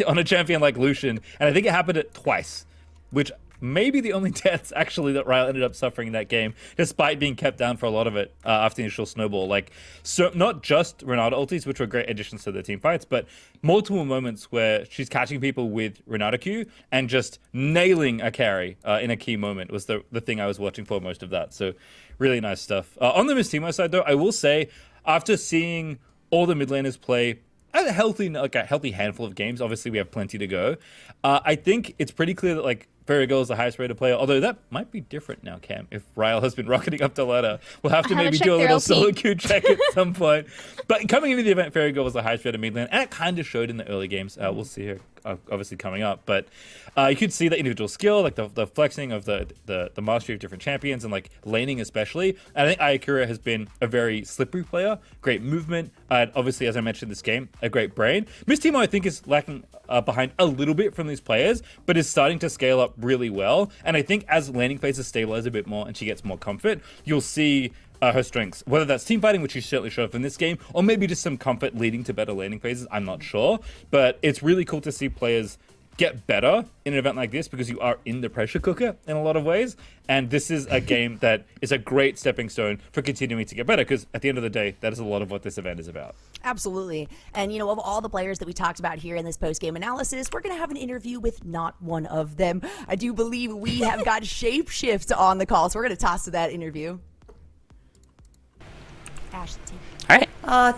on a champion like Lucian, and I think it happened twice, which may be the only deaths, actually, that Ryle ended up suffering in that game, despite being kept down for a lot of it after the initial snowball. Like, so not just Renata ultis, which were great additions to the team fights, but multiple moments where she's catching people with Renata Q and just nailing a carry in a key moment was the thing I was watching for most of that. So really nice stuff. On the Miss Timo side, though, I will say, after seeing all the mid laners play a healthy handful of games, obviously we have plenty to go, I think it's pretty clear that, like, Fairy is the highest rated player, although that might be different now, Cam, if Ryle has been rocketing up the ladder. We'll have to maybe do a little solo queue check at some point. But coming into the event, Fairy was the highest rated mid lane, and it kind of showed in the early games. We'll see here obviously coming up. But you could see the individual skill, like the flexing of the mastery of different champions and like laning especially. And I think Ayakura has been a very slippery player, great movement, and obviously, as I mentioned in this game, a great brain. Miss Timo, I think, is lacking behind a little bit from these players, but is starting to scale up really well. And I think as laning phases stabilize a bit more and she gets more comfort, you'll see her strengths, whether that's team fighting, which she certainly showed up in this game, or maybe just some comfort leading to better laning phases. I'm not sure, but it's really cool to see players get better in an event like this because you are in the pressure cooker in a lot of ways, and this is a game that is a great stepping stone for continuing to get better, because at the end of the day, that is a lot of what this event is about. Absolutely. And, you know, of all the players that we talked about here in this post-game analysis, we're going to have an interview with not one of them. I do believe we have got Shapeshift on the call, so we're going to toss to that interview. Ash, all right.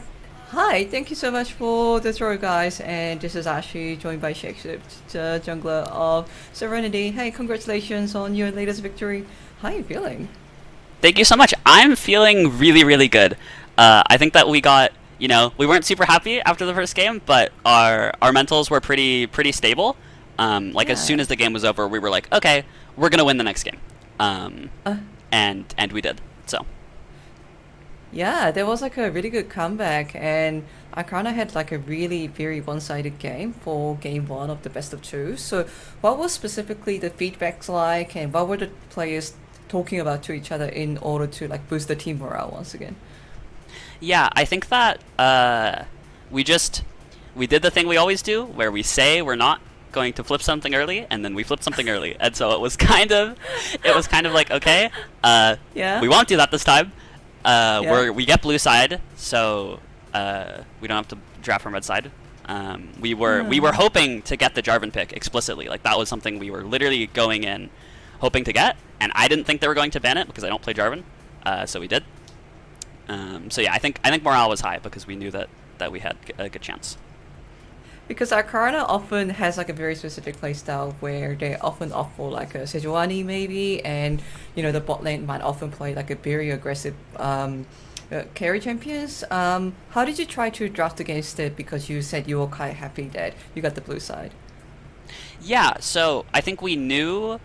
Hi, thank you so much for the throw, guys. And this is Ashley, joined by Shapeshift, the jungler of Serenity. Hey, congratulations on your latest victory. How are you feeling? Thank you so much. I'm feeling really, really good. I think that we got, you know, we weren't super happy after the first game, but our mentals were pretty stable. As soon as the game was over, we were like, okay, we're gonna win the next game. And we did. So. Yeah, there was like a really good comeback, and Arcana had like a really very one-sided game for game 1 of the best of 2. So what was specifically the feedbacks like, and what were the players talking about to each other in order to like boost the team morale once again? Yeah, I think that we did the thing we always do, where we say we're not going to flip something early, and then we flipped something early, and so it was kind of like, okay, we won't do that this time. We get blue side, so we don't have to draft from red side. We were hoping to get the Jarvan pick explicitly. Like, that was something we were literally going in hoping to get, and I didn't think they were going to ban it because I don't play Jarvan, so we did. So yeah, I think morale was high because we knew that we had a good chance. Because Arcana often has like a very specific playstyle where they often opt for like a Sejuani maybe, and you know the bot lane might often play like a very aggressive carry champions. How did you try to draft against it? Because you said you were quite happy that you got the blue side. Yeah, so I think we knew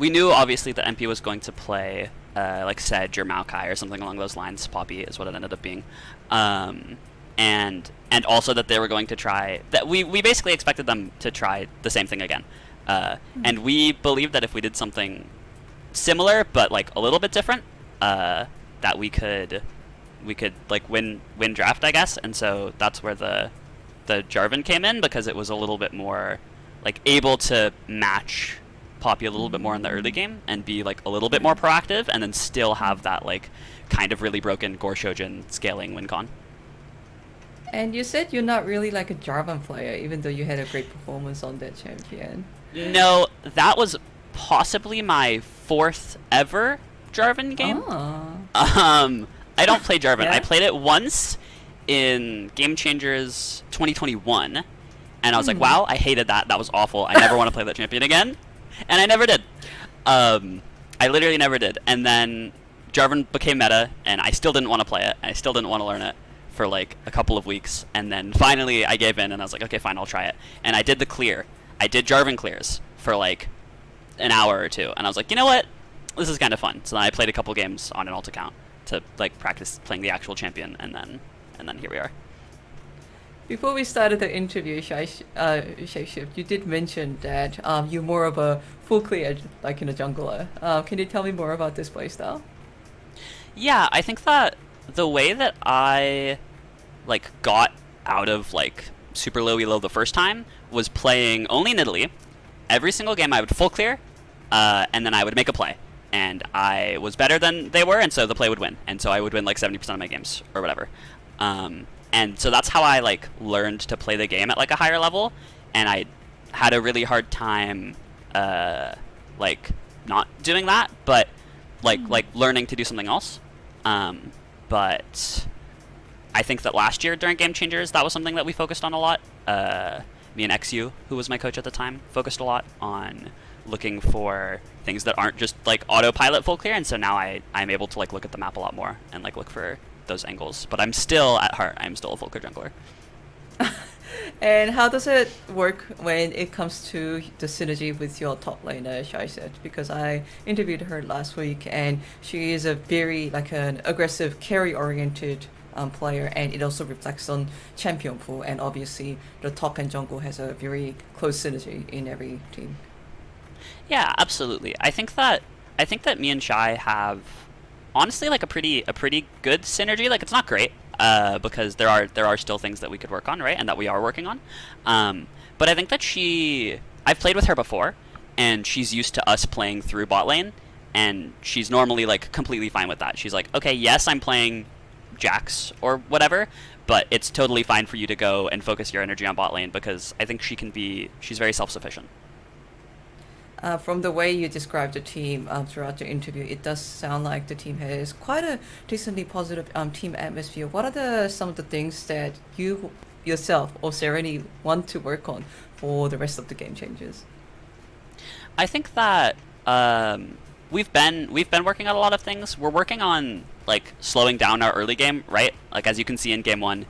obviously that MP was going to play like Sedge or Maokai or something along those lines. Poppy is what it ended up being. And also that they were going to try that. We basically expected them to try the same thing again, and we believed that if we did something similar but like a little bit different, that we could like win draft, I guess. And so that's where the Jarvan came in, because it was a little bit more like able to match Poppy a little bit more in the early game and be like a little bit more proactive, and then still have that like kind of really broken Gore Shojin scaling win con. And you said you're not really like a Jarvan player, even though you had a great performance on that champion. No, that was possibly my 4th ever Jarvan game. Oh. I don't play Jarvan. Yeah? I played it once in Game Changers 2021, and I was like, wow, I hated that. That was awful. I never want to play that champion again. And I never did. I literally never did. And then Jarvan became meta, and I still didn't want to play it. I still didn't want to learn it for like a couple of weeks, and then finally I gave in and I was like, okay, fine, I'll try it. And I did the clear. I did Jarvan clears for like an hour or two, and I was like, you know what, this is kind of fun. So then I played a couple games on an alt account to like practice playing the actual champion, and then here we are. Before we started the interview, Shapeshift, you did mention that you're more of a full clear, like in a jungler. Can you tell me more about this playstyle? Yeah, I think that the way that I like got out of like super low elo the first time was playing only in Italy. Every single game I would full clear, and then I would make a play, and I was better than they were, and so the play would win, and so I would win like 70% of my games or whatever. And so that's how I like learned to play the game at like a higher level, and I had a really hard time like not doing that, but like learning to do something else. But I think that last year during Game Changers, that was something that we focused on a lot. Me and XU, who was my coach at the time, focused a lot on looking for things that aren't just like autopilot full clear, and so now I'm able to like look at the map a lot more and like look for those angles. But I'm still at heart, I'm still a full clear jungler. And how does it work when it comes to the synergy with your top laner, Shaiset? Because I interviewed her last week, and she is a very like an aggressive carry-oriented player, and it also reflects on champion pool. And obviously, the top and jungle has a very close synergy in every team. Yeah, absolutely. I think that me and Shai have honestly like a pretty good synergy. Like it's not great because there are still things that we could work on, right? And that we are working on. But I think that I've played with her before, and she's used to us playing through bot lane, and she's normally like completely fine with that. She's like, okay, yes, I'm playing Jax or whatever, but it's totally fine for you to go and focus your energy on bot lane because I think she's very self-sufficient. From the way you described the team throughout the interview, it does sound like the team has quite a decently positive team atmosphere. What are some of the things that you yourself or Serenity want to work on for the rest of the game changes? I think that we've been working on a lot of things. We're working on like slowing down our early game, right? Like as you can see in game 1,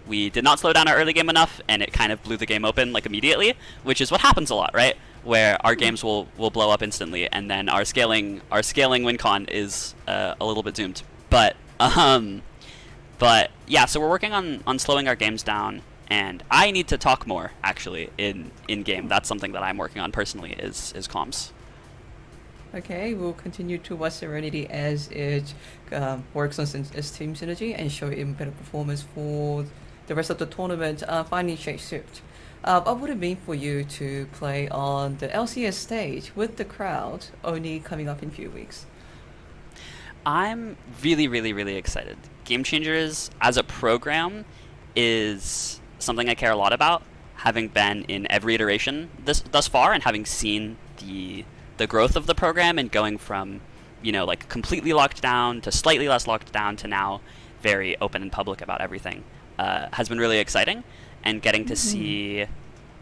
we did not slow down our early game enough, and it kind of blew the game open like immediately, which is what happens a lot, right? Where our games will blow up instantly, and then our scaling win con is a little bit zoomed. But yeah, so we're working on slowing our games down, and I need to talk more actually in game. That's something that I'm working on personally is comms. Okay, we'll continue to watch Serenity as it works on its team synergy and show even better performance for the rest of the tournament. Finally, Shapeshift. What would it mean for you to play on the LCS stage with the crowd only coming up in a few weeks? I'm really excited. Game Changers as a program is something I care a lot about, having been in every iteration thus far and having seen the growth of the program and going from, like completely locked down to slightly less locked down to now very open and public about everything has been really exciting. And getting to see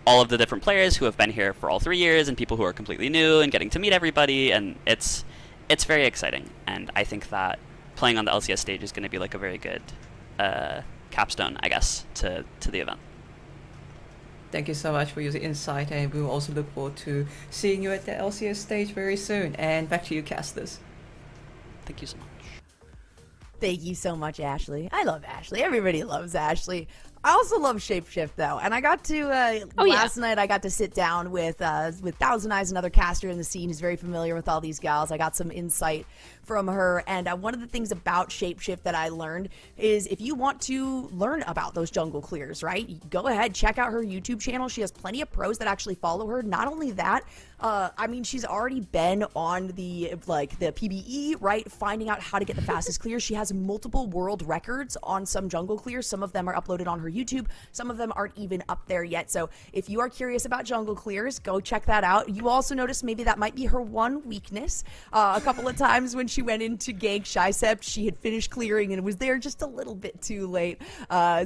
all of the different players who have been here for all 3 years and people who are completely new and getting to meet everybody, and it's very exciting. And I think that playing on the LCS stage is going to be like a very good capstone, I guess, to the event. Thank you so much for your insight, and we will also look forward to seeing you at the LCS stage very soon. And back to you, casters. Thank you so much. Thank you so much, Ashley. I love Ashley. Everybody loves Ashley. I also love Shapeshift though, and I got to last night. I got to sit down with Thousand Eyes, another caster in the scene who's very familiar with all these gals. I got some insight from her, and one of the things about Shapeshift that I learned is if you want to learn about those jungle clears, right? Go ahead, check out her YouTube channel. She has plenty of pros that actually follow her. Not only that, I mean, she's already been on the PBE, right? Finding out how to get the fastest clears. She has multiple world records on some jungle clears. Some of them are uploaded on her YouTube. Some of them aren't even up there yet. So if you are curious about jungle clears, go check that out. You also notice maybe that might be her one weakness. A couple of times when she went into gank Shisept, she had finished clearing and was there just a little bit too late.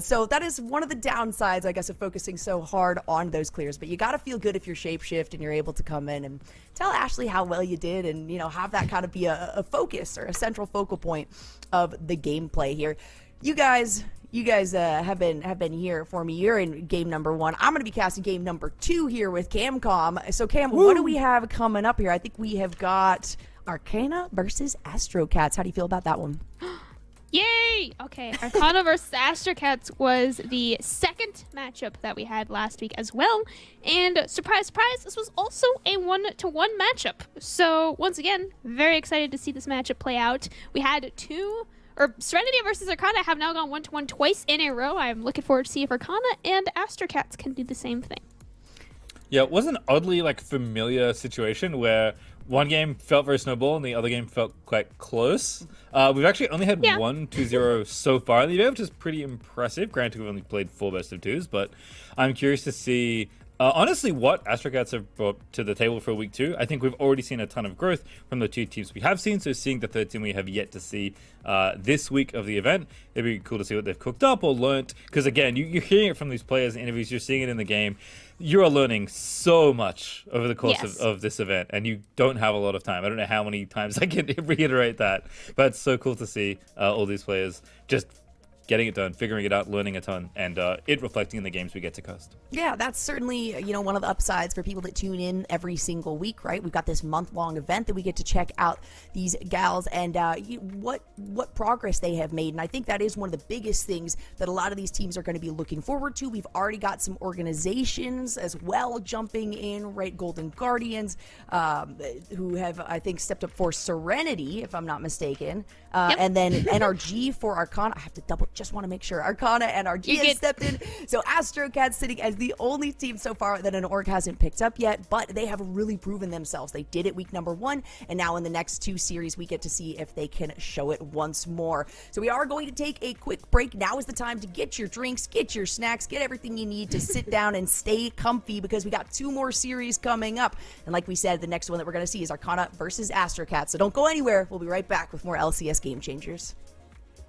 So that is one of the downsides, I guess, of focusing so hard on those clears. But you got to feel good if you're Shapeshift and you're able to come in and tell Ashley how well you did, and have that kind of be a focus or a central focal point of the gameplay here. You guys have been here for me. You're in game number 1. I'm going to be casting game number 2 here with Camcom. So Cam, what do we have coming up here? I think we have got Arcana versus Astrocats. How do you feel about that one? Yay! Okay, Arcana versus Astrocats was the second matchup that we had last week as well. And surprise, surprise, this was also a 1-to-1 matchup. So once again, very excited to see this matchup play out. We had Serenity versus Arcana have now gone 1-to-1 twice in a row. I'm looking forward to see if Arcana and Astrocats can do the same thing. Yeah, it was an oddly familiar situation where one game felt very snowball and the other game felt quite close. We've actually only had 1-2-0 so far in the event, which is pretty impressive. Granted, we've only played 4 best of 2s, but I'm curious to see honestly what Astrocats have brought to the table for week 2. I think we've already seen a ton of growth from the 2 teams we have seen, so seeing the third team we have yet to see this week of the event, it'd be cool to see what they've cooked up or learnt, because again, you're hearing it from these players in interviews, you're seeing it in the game. You are learning so much over the course of this event, and you don't have a lot of time. I don't know how many times I can reiterate that, but it's so cool to see all these players just getting it done, figuring it out, learning a ton, and it reflecting in the games we get to cast. Yeah, that's certainly, one of the upsides for people that tune in every single week, right? We've got this month-long event that we get to check out these gals and what progress they have made. And I think that is one of the biggest things that a lot of these teams are going to be looking forward to. We've already got some organizations as well jumping in, right? Golden Guardians, who have, I think, stepped up for Serenity, if I'm not mistaken. And then NRG for Arcana. I have to just want to make sure. Arcana and NRG has stepped in. So AstroCats sitting as the only team so far that an org hasn't picked up yet, but they have really proven themselves. They did it week number 1, and now in the next 2 series, we get to see if they can show it once more. So we are going to take a quick break. Now is the time to get your drinks, get your snacks, get everything you need to sit down and stay comfy, because we got 2 more series coming up. And like we said, the next one that we're going to see is Arcana versus AstroCats. So don't go anywhere. We'll be right back with more LCS Game Changers.